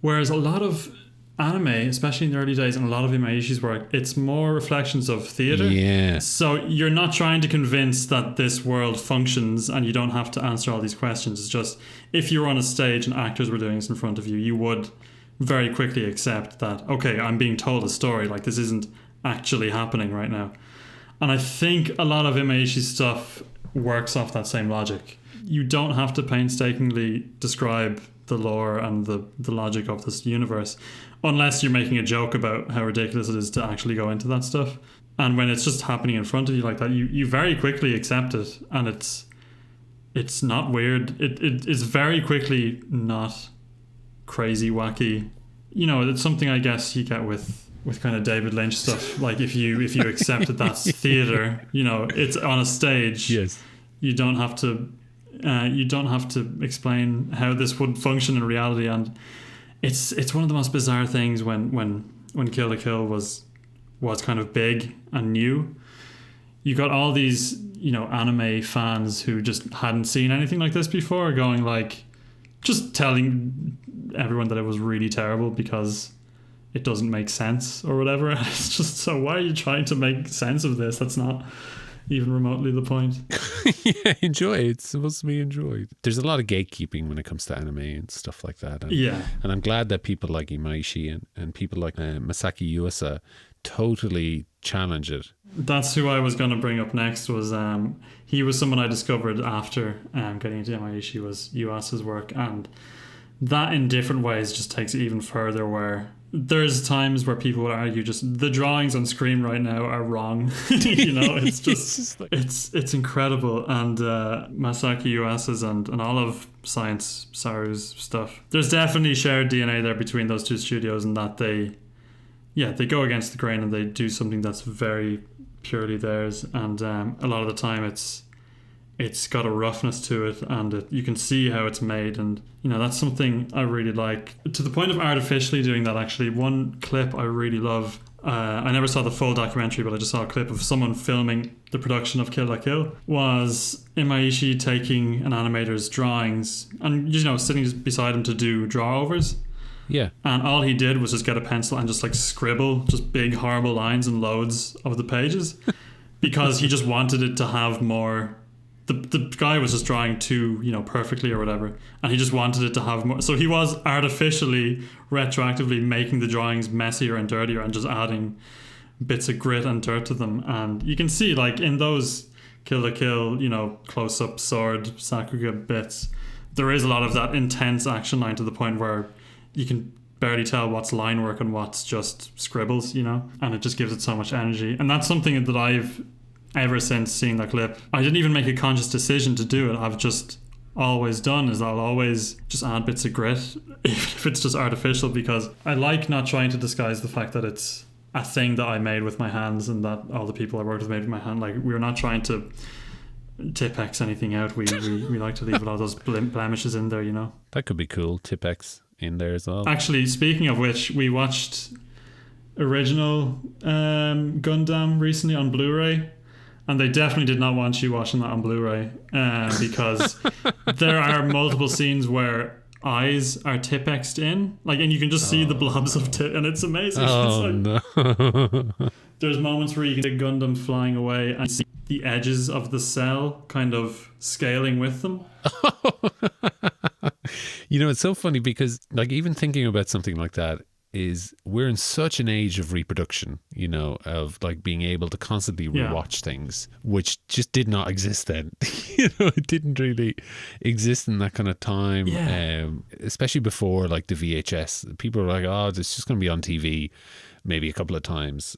Whereas a lot of anime, especially in the early days, and a lot of Imaishi's work, it's more reflections of theatre. Yeah. So you're not trying to convince that this world functions and you don't have to answer all these questions. It's just, if you were on a stage and actors were doing this in front of you, you would very quickly accept that, okay, I'm being told a story, like this isn't actually happening right now. And I think a lot of Imaishi's stuff works off that same logic. You don't have to painstakingly describe the lore and the logic of this universe unless you're making a joke about how ridiculous it is to actually go into that stuff. And when it's just happening in front of you like that, you very quickly accept it, and it's not weird. It is very quickly not crazy wacky. You know, it's something I guess you get with kind of David Lynch stuff. Like if you accept that that's theater, you know, it's on a stage. Yes. You don't have to explain how this would function in reality. And it's one of the most bizarre things when Kill la Kill was kind of big and new. You got all these, you know, anime fans who just hadn't seen anything like this before, going like, just telling everyone that it was really terrible because it doesn't make sense or whatever. It's just, so why are you trying to make sense of this? That's not even remotely the point. Yeah, enjoy it. It's supposed to be enjoyed. There's a lot of gatekeeping when it comes to anime and stuff like that. And, and I'm glad that people like Imaishi and people like Masaki Yuasa totally challenge it. That's who I was going to bring up next. Was he was someone I discovered after getting into Imaishi, was Yuasa's work, and that in different ways just takes it even further, where there's times where people would argue just the drawings on screen right now are wrong. You know, it's just it's incredible. And Masaki Yuasa's and all of Science Saru's stuff, there's definitely shared DNA there between those two studios, and that they go against the grain and they do something that's very purely theirs. And a lot of the time it's got a roughness to it, and you can see how it's made. And you know, that's something I really like, to the point of artificially doing that. Actually, one clip I really love, I never saw the full documentary, but I just saw a clip of someone filming the production of Kill la Kill, was Imaishi taking an animator's drawings and, you know, sitting beside him to do draw-overs. Yeah. And all he did was just get a pencil and just like scribble just big horrible lines and loads of the pages because he just wanted it to have more. The guy was just drawing too, you know, perfectly or whatever, and he just wanted it to have more. So he was artificially, retroactively making the drawings messier and dirtier and just adding bits of grit and dirt to them. And you can see, like, in those Kill la Kill, you know, close-up sword Sakuga bits, there is a lot of that intense action line to the point where you can barely tell what's line work and what's just scribbles, you know, and it just gives it so much energy. And that's something that I've ever since seeing that clip. I didn't even make a conscious decision to do it. I've just always done is I'll always just add bits of grit if it's just artificial, because I like not trying to disguise the fact that it's a thing that I made with my hands and that all the people I worked with made with my hand. Like, we're not trying to Tipex anything out. We like to leave all those blemishes in there, you know. That could be cool. Tipex in there as well. Actually, speaking of which, we watched original Gundam recently on Blu-ray, and they definitely did not want you watching that on Blu-ray, because there are multiple scenes where eyes are Tipexed in, like, and you can just see the blobs of tip, and it's amazing. Oh, no. There's moments where you can see Gundam flying away and see the edges of the cell kind of scaling with them. You know, it's so funny because, like, even thinking about something like that is, we're in such an age of reproduction, you know, of like being able to constantly rewatch things, which just did not exist then. You know, it didn't really exist in that kind of time. Especially before like the VHS. People were like, oh, it's just going to be on TV maybe a couple of times.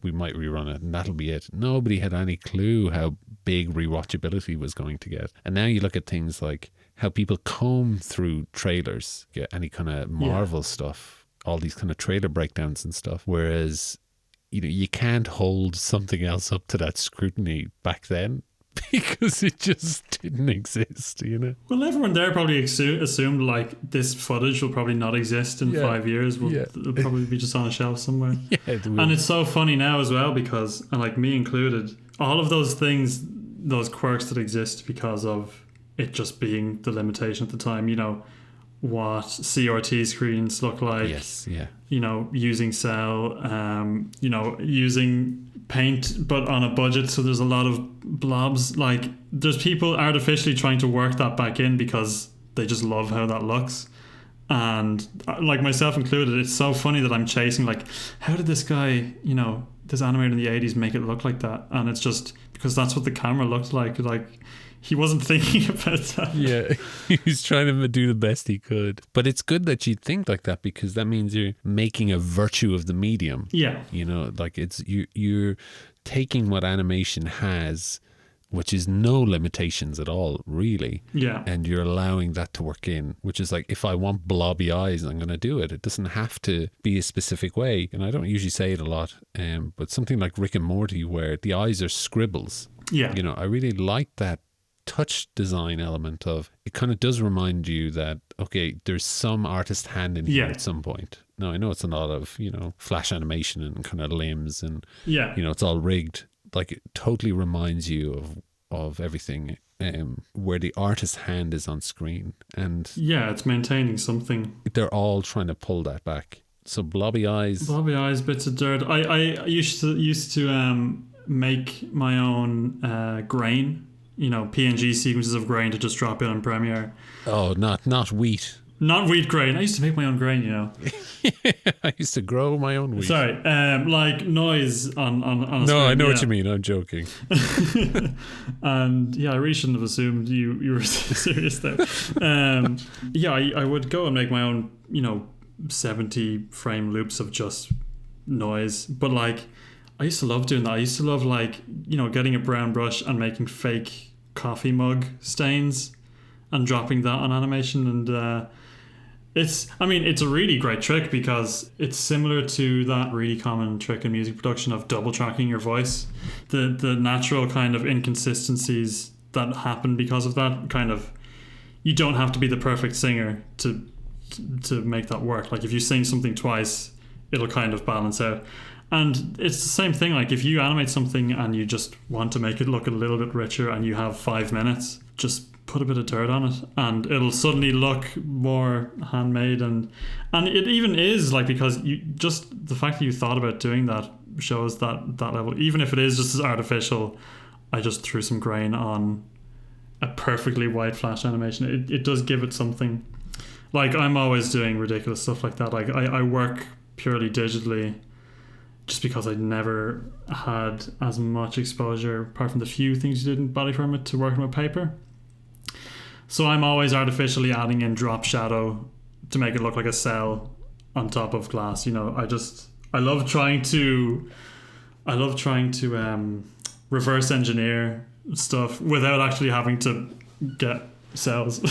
We might rerun it and that'll be it. Nobody had any clue how big rewatchability was going to get. And now you look at things like how people comb through trailers, get any kind of Marvel stuff, all these kind of trailer breakdowns and stuff. Whereas, you know, you can't hold something else up to that scrutiny back then because it just didn't exist, you know. Well, everyone there probably assumed like this footage will probably not exist in 5 years. It'll probably be just on a shelf somewhere. And it's so funny now as well because, and like me included, all of those things, those quirks that exist because of it just being the limitation at the time, you know, what CRT screens look like. You know, using cell, you know, using paint but on a budget, so there's a lot of blobs. Like, there's people artificially trying to work that back in because they just love how that looks. And like myself included, it's so funny that I'm chasing like, how did this guy, you know, this animator in the 80s make it look like that? And it's just because that's what the camera looked like. Like, he wasn't thinking about that. Yeah, he was trying to do the best he could. But it's good that you think like that because that means you're making a virtue of the medium. Yeah. You know, like it's you're taking what animation has, which is no limitations at all, really. Yeah. And you're allowing that to work in, which is like, if I want blobby eyes, I'm going to do it. It doesn't have to be a specific way. And I don't usually say it a lot, but something like Rick and Morty where the eyes are scribbles. Yeah. You know, I really like that touch design element of it. Kind of does remind you that, okay, there's some artist hand in here at some point. Now I know it's a lot of, you know, flash animation and kind of limbs and you know, it's all rigged. Like, it totally reminds you of everything, where the artist's hand is on screen, and it's maintaining something. They're all trying to pull that back. So blobby eyes, bits of dirt. I used to make my own grain, you know, PNG sequences of grain to just drop in on Premiere. Oh, not wheat. Not wheat grain. I used to make my own grain, you know. I used to grow my own wheat. Sorry, like noise on a No, screen, I know what you mean. I'm joking. And I really shouldn't have assumed you were serious there. I would go and make my own, you know, 70 frame loops of just noise. But like, I used to love doing that. I used to love, like, you know, getting a brown brush and making fake coffee mug stains and dropping that on animation. And it's a really great trick because it's similar to that really common trick in music production of double tracking your voice. The natural kind of inconsistencies that happen because of that kind of, you don't have to be the perfect singer to make that work. Like, if you sing something twice, it'll kind of balance out. And it's the same thing, like if you animate something and you just want to make it look a little bit richer and you have 5 minutes, just put a bit of dirt on it and it'll suddenly look more handmade. And it even is, like, because you just, the fact that you thought about doing that shows that level. Even if it is just as artificial, I just threw some grain on a perfectly white flash animation. It does give it something. Like, I'm always doing ridiculous stuff like that. Like, I work purely digitally just because I'd never had as much exposure, apart from the few things you did in Body Permit, to working with paper. So I'm always artificially adding in drop shadow to make it look like a cell on top of glass. You know, I love trying to reverse engineer stuff without actually having to get cells.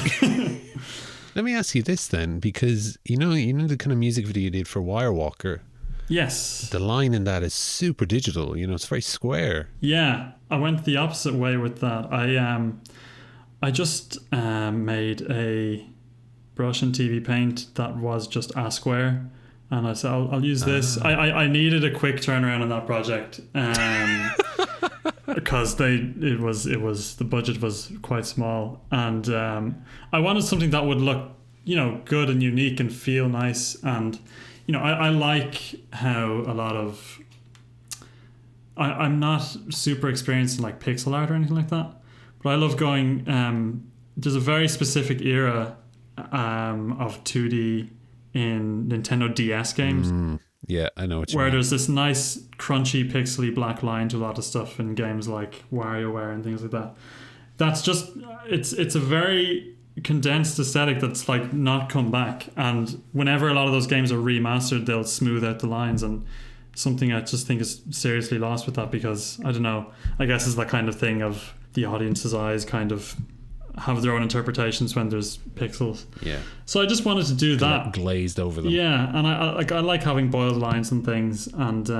Let me ask you this then, because you know the kind of music video you did for Wirewalker. Yes. The line in that is super digital. You know, it's very square. Yeah, I went the opposite way with that. I just made a brush and TV Paint that was just a square, and I said I'll use this. I needed a quick turnaround on that project, because the budget was quite small, and I wanted something that would look, you know, good and unique and feel nice. And you know, I like how a lot of I'm not super experienced in like pixel art or anything like that, but I love going there's a very specific era of 2D in Nintendo DS games. Yeah, I know what you where mean. There's this nice crunchy pixely black line to a lot of stuff in games like WarioWare and things like that. That's just it's a very condensed aesthetic that's like not come back, and whenever a lot of those games are remastered, they'll smooth out the lines, and something I just think is seriously lost with that, because I don't know, I guess it's that kind of thing of the audience's eyes kind of have their own interpretations when there's pixels. Yeah. So I just wanted to do that. Glazed over them. Yeah, and I like having boiled lines and things, and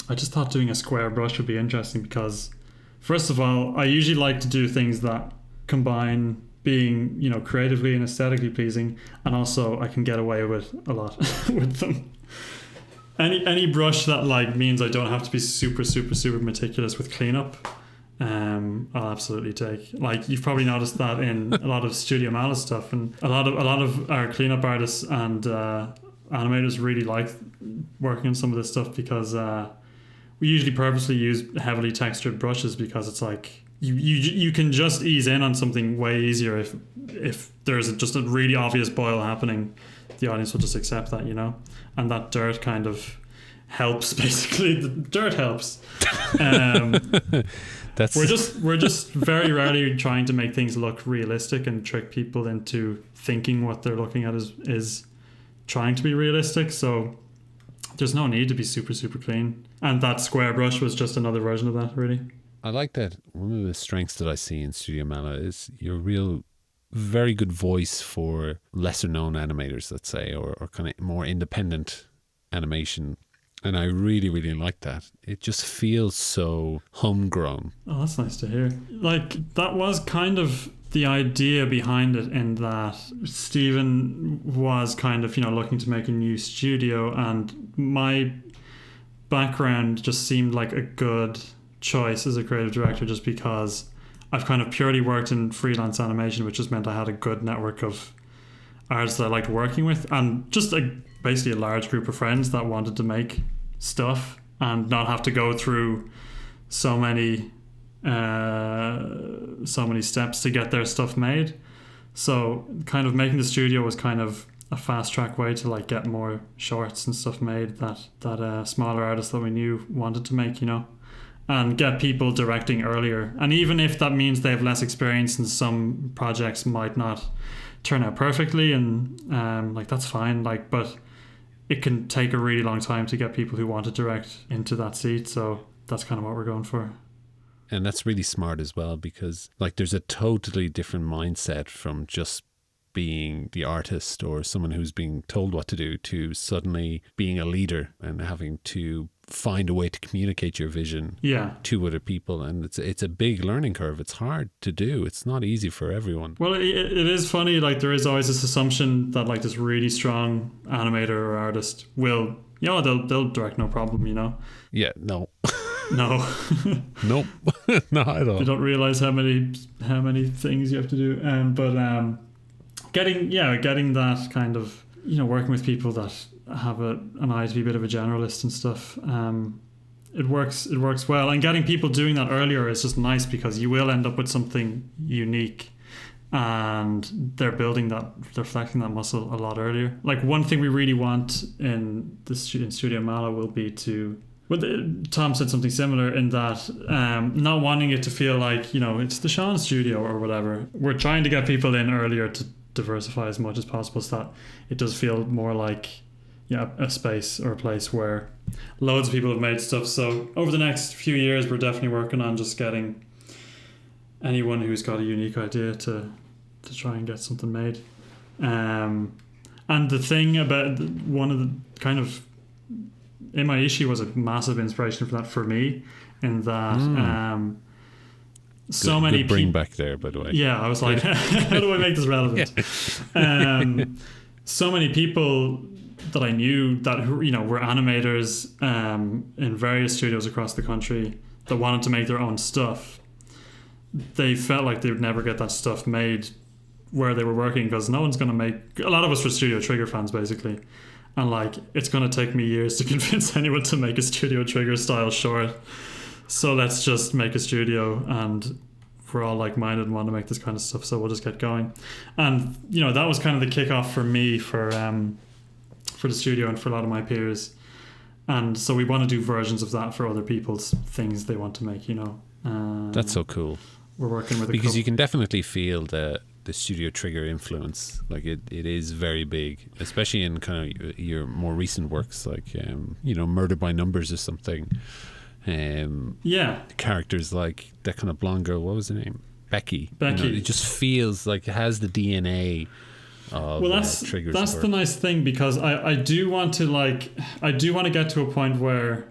I just thought doing a square brush would be interesting because, first of all, I usually like to do things that combine being, you know, creatively and aesthetically pleasing, and also I can get away with a lot with them. Any brush that like means I don't have to be super meticulous with cleanup, I'll absolutely take. Like, you've probably noticed that in a lot of Studio Meala stuff, and a lot of our cleanup artists and animators really like working on some of this stuff, because we usually purposely use heavily textured brushes, because it's like you can just ease in on something way easier if there's just a really obvious boil happening. The audience will just accept that, you know, and that dirt kind of helps. Basically, the dirt helps. We're just very rarely trying to make things look realistic and trick people into thinking what they're looking at is trying to be realistic. So there's no need to be super clean. And that square brush was just another version of that, really. I like that. One of the strengths that I see in Studio Meala is your real very good voice for lesser known animators, let's say, or kind of more independent animation. And I really like that. It just feels so homegrown. Oh, that's nice to hear. Like, that was kind of the idea behind it, in that Stephen was kind of, you know, looking to make a new studio, and my background just seemed like a good choice as a creative director, just because I've kind of purely worked in freelance animation, which just meant I had a good network of artists that I liked working with, and just basically a large group of friends that wanted to make stuff and not have to go through so many steps to get their stuff made. So kind of making the studio was kind of a fast track way to like get more shorts and stuff made that smaller artists that we knew wanted to make, you know, and get people directing earlier. And even if that means they have less experience and some projects might not turn out perfectly, and like, that's fine, like, but it can take a really long time to get people who want to direct into that seat. So that's kind of what we're going for. And that's really smart as well, because like there's a totally different mindset from just being the artist or someone who's being told what to do to suddenly being a leader and having to find a way to communicate your vision to other people. And it's a big learning curve. It's hard to do. It's not easy for everyone. Well, it is funny, like there is always this assumption that like this really strong animator or artist will, you know, they'll direct no problem, you know. Yeah, no. No. Nope. Not at all. You don't realize how many things you have to do. But getting that kind of, you know, working with people that have an eye to be a bit of a generalist and stuff, it works well. And getting people doing that earlier is just nice, because you will end up with something unique, and they're flexing that muscle a lot earlier. Like, one thing we really want in Studio Meala will be to, well, Tom said something similar in that, not wanting it to feel like, you know, it's the Sean studio or whatever. We're trying to get people in earlier to diversify as much as possible, so that it does feel more like, yeah, a space or a place where loads of people have made stuff. So over the next few years, we're definitely working on just getting anyone who's got a unique idea to try and get something made. And the thing about one of the kind of Imaishi was a massive inspiration for that for me, in that so many people bring back there, by the way. Yeah, I was like, how do I make this relevant? So many people that I knew that were animators in various studios across the country that wanted to make their own stuff. They felt like they would never get that stuff made where they were working, because no one's going to make. A lot of us were Studio Trigger fans, basically, and like it's going to take me years to convince anyone to make a Studio Trigger style short. So let's just make a studio, and we're all like-minded and want to make this kind of stuff, so we'll just get going. And that was kind of the kickoff for me for the studio and for a lot of my peers. And so we want to do versions of that for other people's things they want to make. That's so cool. We're working with because you can definitely feel the Studio Trigger influence. Like it is very big, especially in kind of your more recent works, like Murder by Numbers or something. Characters like that kind of blonde girl, what was her name? Becky. It just feels like it has the DNA of Trigger's that's work. The nice thing, because I do want to get to a point where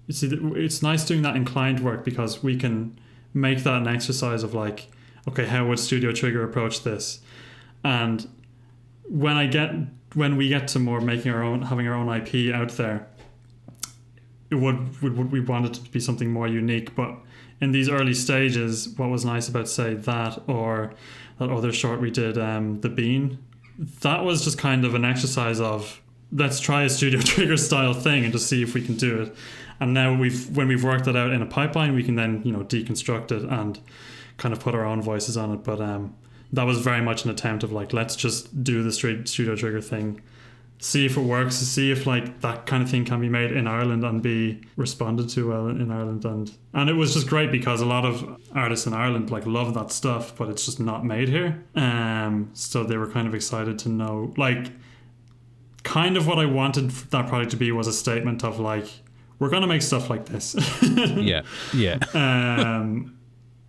you see it's nice doing that in client work, because we can make that an exercise of like, okay, how would Studio Trigger approach this? And when we get to more making having our own IP out there, we want it to be something more unique. But in these early stages, what was nice about, say, that or that other short we did, The Bean, that was just kind of an exercise of, let's try a Studio Trigger style thing and just see if we can do it. And now when we've worked it out in a pipeline, we can then deconstruct it and kind of put our own voices on it. But that was very much an attempt of like, let's just do the Studio Trigger thing, see if it works, see if like that kind of thing can be made in Ireland and be responded to well in Ireland. And it was just great, because a lot of artists in Ireland like love that stuff, but it's just not made here. So they were kind of excited to know, like, kind of what I wanted that project to be was a statement of like, we're going to make stuff like this. Yeah.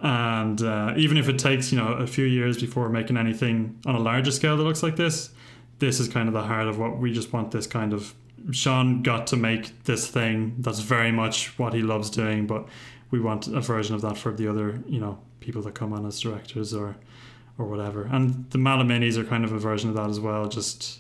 And even if it takes a few years before making anything on a larger scale that looks like this is kind of the heart of what we just want. This kind of, Sean got to make this thing that's very much what he loves doing, but we want a version of that for the other people that come on as directors or whatever. And the Meala Minis are kind of a version of that as well, just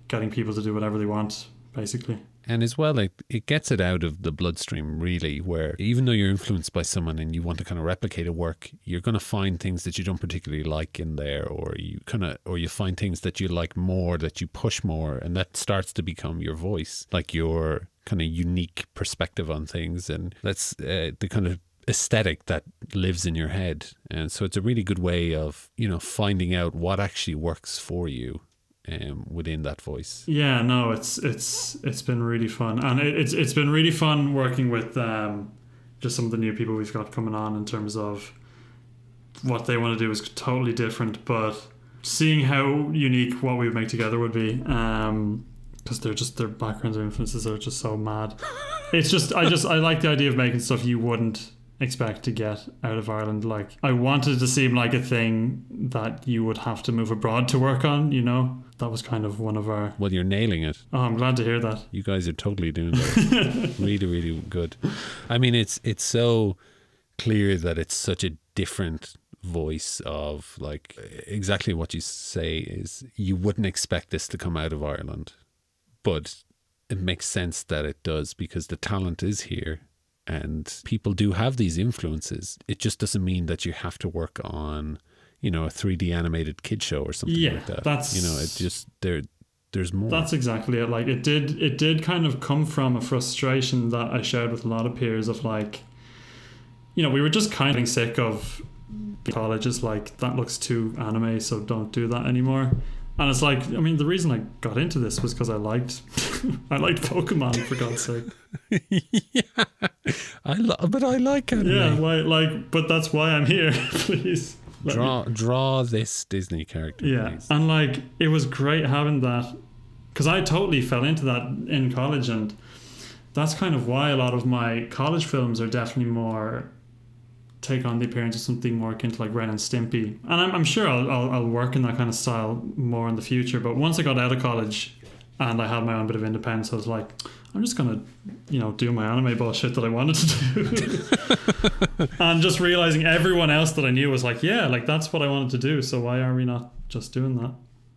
getting people to do whatever they want, basically. And as well, like, it gets it out of the bloodstream, really, where even though you're influenced by someone and you want to kind of replicate a work, you're going to find things that you don't particularly like in there, or you find things that you like more, that you push more, and that starts to become your voice, like your kind of unique perspective on things. And that's the kind of aesthetic that lives in your head. And so it's a really good way of, finding out what actually works for you. Within that voice. Yeah, no, it's been really fun, and it's been really fun working with just some of the new people we've got coming on, in terms of what they want to do is totally different, but seeing how unique what we would make together would be, because their backgrounds or influences are just so mad. It's just I like the idea of making stuff you wouldn't expect to get out of Ireland. Like, I wanted it to seem like a thing that you would have to move abroad to work on, that was kind of one of our... Well, you're nailing it. Oh, I'm glad to hear that. You guys are totally doing that. Really, really good. I mean, it's so clear that it's such a different voice of, like, exactly what you say is you wouldn't expect this to come out of Ireland, but it makes sense that it does, because the talent is here. And people do have these influences. It just doesn't mean that you have to work on, a 3D animated kid show or something like that. That's, it just there's more. That's exactly it. Like, it did kind of come from a frustration that I shared with a lot of peers of, like, we were just kind of sick of colleges like, that looks too anime, so don't do that anymore. And it's like, I mean, the reason I got into this was because I liked Pokemon, for God's sake. Yeah, but I like anime. Yeah, but that's why I'm here. Please draw this Disney character. Yeah, please. And like, it was great having that because I totally fell into that in college, and that's kind of why a lot of my college films are definitely more take on the appearance of something more akin to like Ren and Stimpy. And I'm sure I'll work in that kind of style more in the future. But once I got out of college and I had my own bit of independence, I was like, I'm just gonna, do my anime bullshit that I wanted to do. And just realizing everyone else that I knew was like, yeah, like that's what I wanted to do. So why are we not just doing that?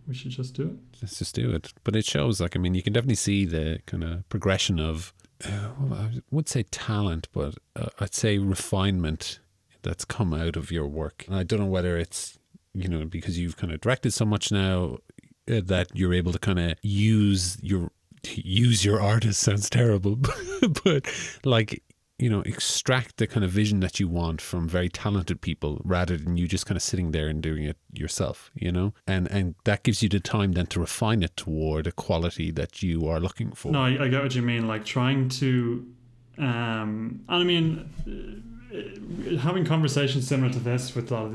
We should just do it. Let's just do it. But it shows, like, I mean, you can definitely see the kind of progression of, well, I would say talent, but I'd say refinement that's come out of your work. And I don't know whether it's, because you've kind of directed so much now that you're able to kind of use your artist, sounds terrible, but like, extract the kind of vision that you want from very talented people rather than you just kind of sitting there and doing it yourself, and that gives you the time then to refine it toward a quality that you are looking for. No, I get what you mean, like trying to and I mean having conversations similar to this with a lot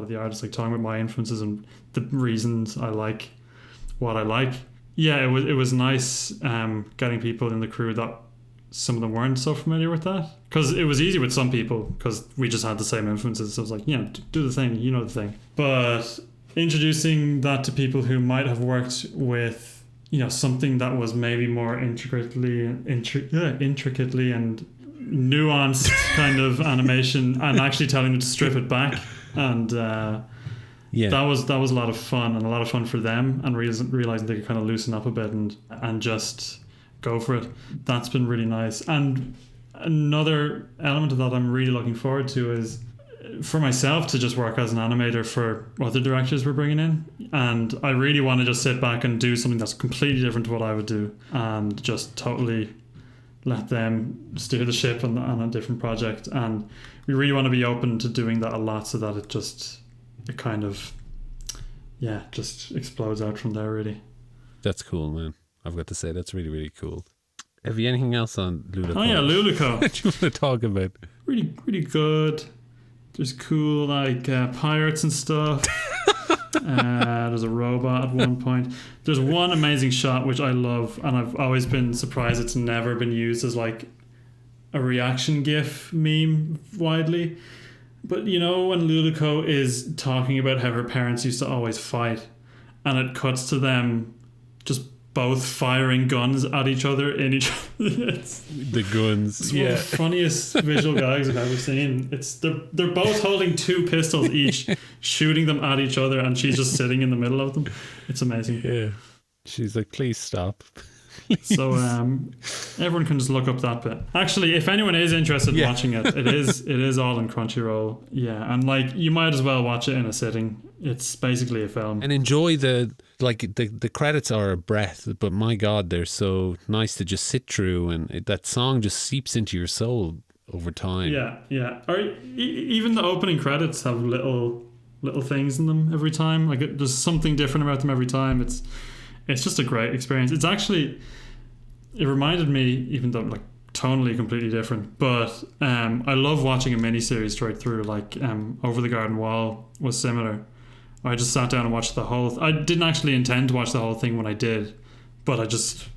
of the artists, like talking about my influences and the reasons I like what I like. Yeah, it was nice getting people in the crew that some of them weren't so familiar with that, because it was easy with some people because we just had the same influences. So it was like, do the thing, the thing. But introducing that to people who might have worked with something that was maybe more intricately and nuanced kind of animation, and actually telling them to strip it back, and that was a lot of fun, and a lot of fun for them, and realizing they could kind of loosen up a bit and just go for it. That's been really nice. And another element of that I'm really looking forward to is for myself to just work as an animator for other directors we're bringing in, and I really want to just sit back and do something that's completely different to what I would do, and just totally let them steer the ship on a different project. And we really want to be open to doing that a lot, so that it kind of just explodes out from there, really. That's cool, man. I've got to say, that's really, really cool. Have you anything else on Luluco? Oh yeah, Luluco. What do you want to talk about? Really, really good. There's cool like pirates and stuff. There's a robot at one point. There's one amazing shot which I love, and I've always been surprised it's never been used as like a reaction GIF meme widely. But when Luluco is talking about how her parents used to always fight, and it cuts to them just both firing guns at each other in each the guns. It's one of the funniest visual gags I've ever seen. They're both holding two pistols each, shooting them at each other, and she's just sitting in the middle of them. It's amazing. Yeah. She's like, please stop. So everyone can just look up that bit. Actually, if anyone is interested in watching it, it is all on Crunchyroll. Yeah, and like you might as well watch it in a sitting. It's basically a film. And enjoy the credits are a breath, but my God, they're so nice to just sit through, and that song just seeps into your soul over time. Yeah. Or even the opening credits have little things in them every time. Like there's something different about them every time. It's just a great experience. It's actually, it reminded me, even though like tonally completely different, but I love watching a miniseries straight through. Like Over the Garden Wall was similar. I just sat down and watched the whole I didn't actually intend to watch the whole thing when I did, but I just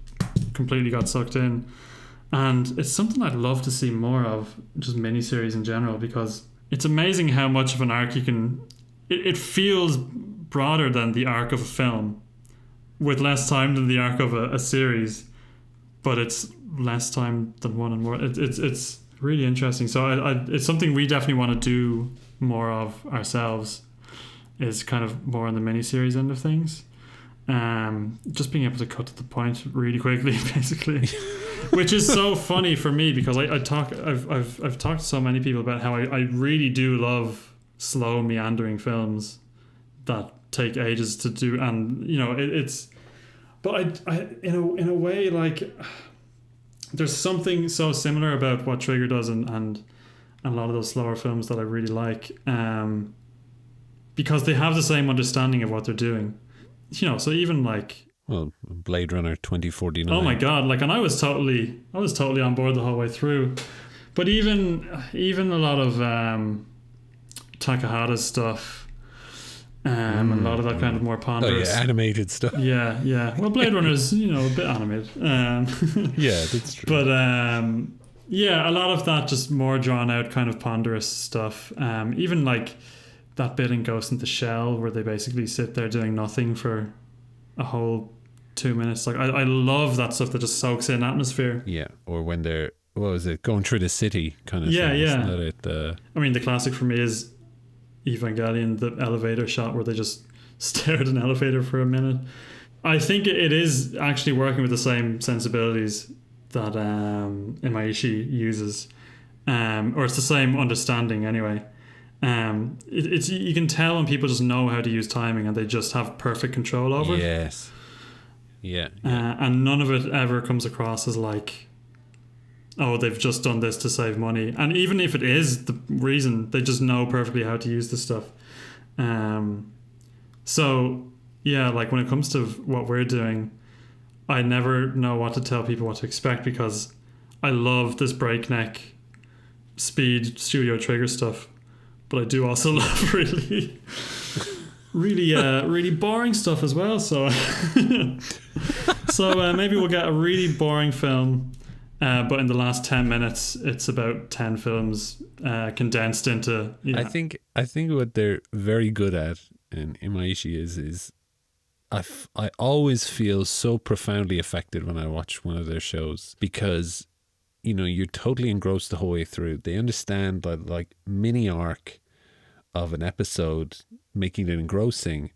completely got sucked in. And it's something I'd love to see more of, just miniseries in general, because it's amazing how much of an arc you can... It feels broader than the arc of a film, with less time than the arc of a series, but it's less time than one and more. It's really interesting. So it's something we definitely want to do more of ourselves, is kind of more on the miniseries end of things. Just being able to cut to the point really quickly, basically, which is so funny for me, because I've talked to so many people about how I really do love slow meandering films that take ages to do, and it's. But I in a way, like, there's something so similar about what Trigger does and a lot of those slower films that I really like, because they have the same understanding of what they're doing. So even like, well, Blade Runner 2049. Oh my God! Like, and I was totally on board the whole way through. But even a lot of Takahata's stuff, A lot of that kind of more ponderous. Oh yeah, animated stuff. Yeah. Well, Blade Runner's a bit animated. Yeah, that's true. But yeah, a lot of that just more drawn out kind of ponderous stuff. Even like that bit in Ghost in the Shell where they basically sit there doing nothing for a whole 2 minutes. Like I love that stuff that just soaks in atmosphere. Yeah, or when they're going through the city kind of yeah thing. yeah Isn't that it? I mean, the classic for me is Evangelion, the elevator shot where they just stare at an elevator for a minute. I think it is actually working with the same sensibilities that Imaishi uses, or it's the same understanding anyway. It's you can tell when people just know how to use timing and they just have perfect control over it. Yes. Yeah. And none of it ever comes across as like, oh, they've just done this to save money. And even if it is the reason, they just know perfectly how to use the stuff. So yeah, like when it comes to what we're doing, I never know what to tell people what to expect, because I love this breakneck speed studio trigger stuff, but I do also love really boring stuff as well. So maybe we'll get a really boring film, but in the last 10 minutes it's about 10 films condensed into. I think what they're very good at in Imaishi is I always feel so profoundly affected when I watch one of their shows, because you're totally engrossed the whole way through. They understand that like mini arc of an episode, making it engrossing,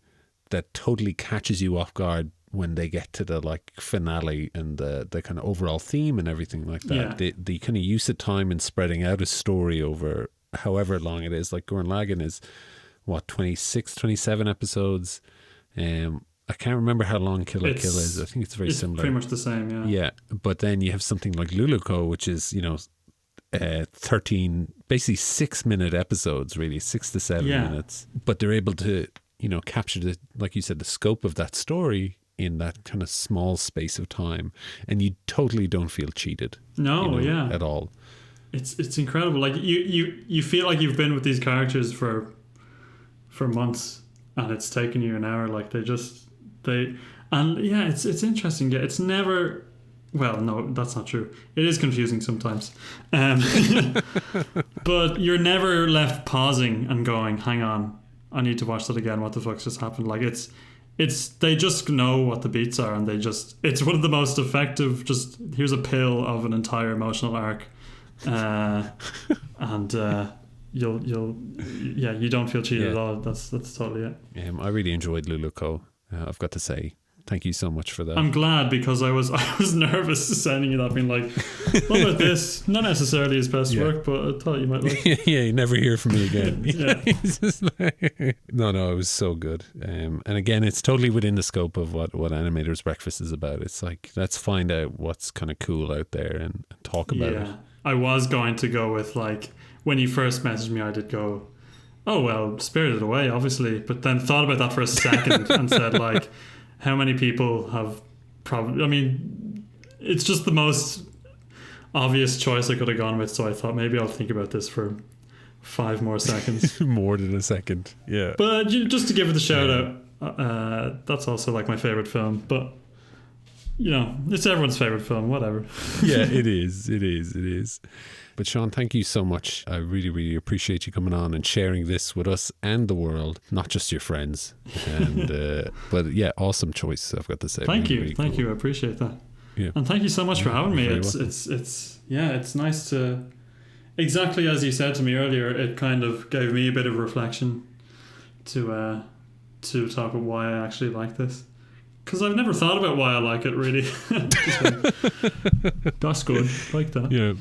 that totally catches you off guard when they get to the like finale and the kind of overall theme and everything like that. Yeah. The kind of use of time and spreading out a story over however long it is. Like Gurren Lagann is what, 26, 27 episodes. I can't remember how long Kill la Kill is. I think it's very similar. Pretty much the same, yeah. Yeah, but then you have something like Luluco, which is 13, basically 6-minute episodes, really 6 to 7 minutes. But they're able to capture the, like you said, the scope of that story in that kind of small space of time, and you totally don't feel cheated. No, at all. It's incredible. Like you feel like you've been with these characters for months, and it's taken you an hour. Like it's interesting. Yeah, it's never. Well, no, that's not true. It is confusing sometimes, but you're never left pausing and going, "Hang on, I need to watch that again. What the fuck's just happened?" Like it's they just know what the beats are, and it's one of the most effective. Just here's a pill of an entire emotional arc, and you don't feel cheated at all. That's totally it. I really enjoyed Luluco. I've got to say, thank you so much for that. I'm glad, because I was nervous sending you that, being like, what about this? Not necessarily his best work, but I thought you might like it. Yeah, you never hear from me again. No, it was so good. And again, it's totally within the scope of what Animator's Breakfast is about. It's like, let's find out what's kind of cool out there and talk about it. I was going to go with, like, when you first messaged me, I did go, oh, well, Spirited Away, obviously. But then thought about that for a second and said, like, how many people have probably... I mean, it's just the most obvious choice I could have gone with, so I thought maybe I'll think about this for 5 more seconds. More than a second, yeah. But just to give it a shout out, that's also, like, my favourite film. But, it's everyone's favourite film, whatever. Yeah, it is. But Sean, thank you so much. I really, really appreciate you coming on and sharing this with us and the world, not just your friends. And but yeah, awesome choice, I've got to say. Thank really, you, thank you. I appreciate that. Yeah. And thank you so much for having me. It's nice to, exactly as you said to me earlier, it kind of gave me a bit of reflection to talk about why I actually like this. Because I've never thought about why I like it, really. That's good. Like that. Yeah.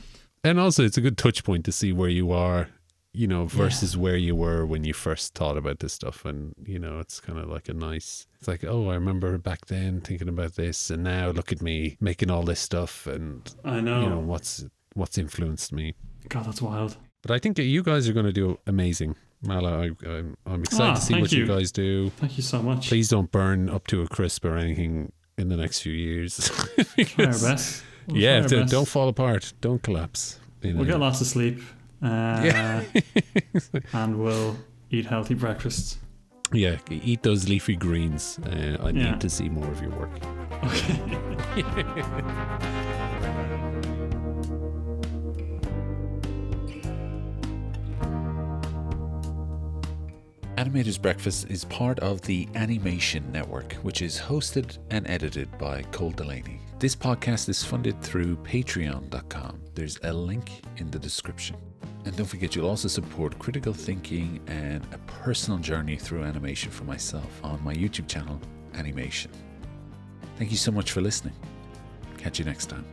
And also, it's a good touch point to see where you are, versus where you were when you first thought about this stuff. And, it's kind of like it's like, oh, I remember back then thinking about this, and now look at me making all this stuff, and I know, what's influenced me. God, that's wild. But I think that you guys are going to do amazing. Meala, I'm excited to see what you guys do. Thank you so much. Please don't burn up to a crisp or anything in the next few years. Try our best. Don't fall apart. Don't collapse. We'll get lots of sleep. And we'll eat healthy breakfasts. Yeah, eat those leafy greens. I need to see more of your work. Okay. Animator's Breakfast is part of the Any-mation network, which is hosted and edited by Cole Delaney. This podcast is funded through patreon.com. There's a link in the description. And don't forget, you'll also support critical thinking and a personal journey through animation for myself on my YouTube channel, Any-mation. Thank you so much for listening. Catch you next time.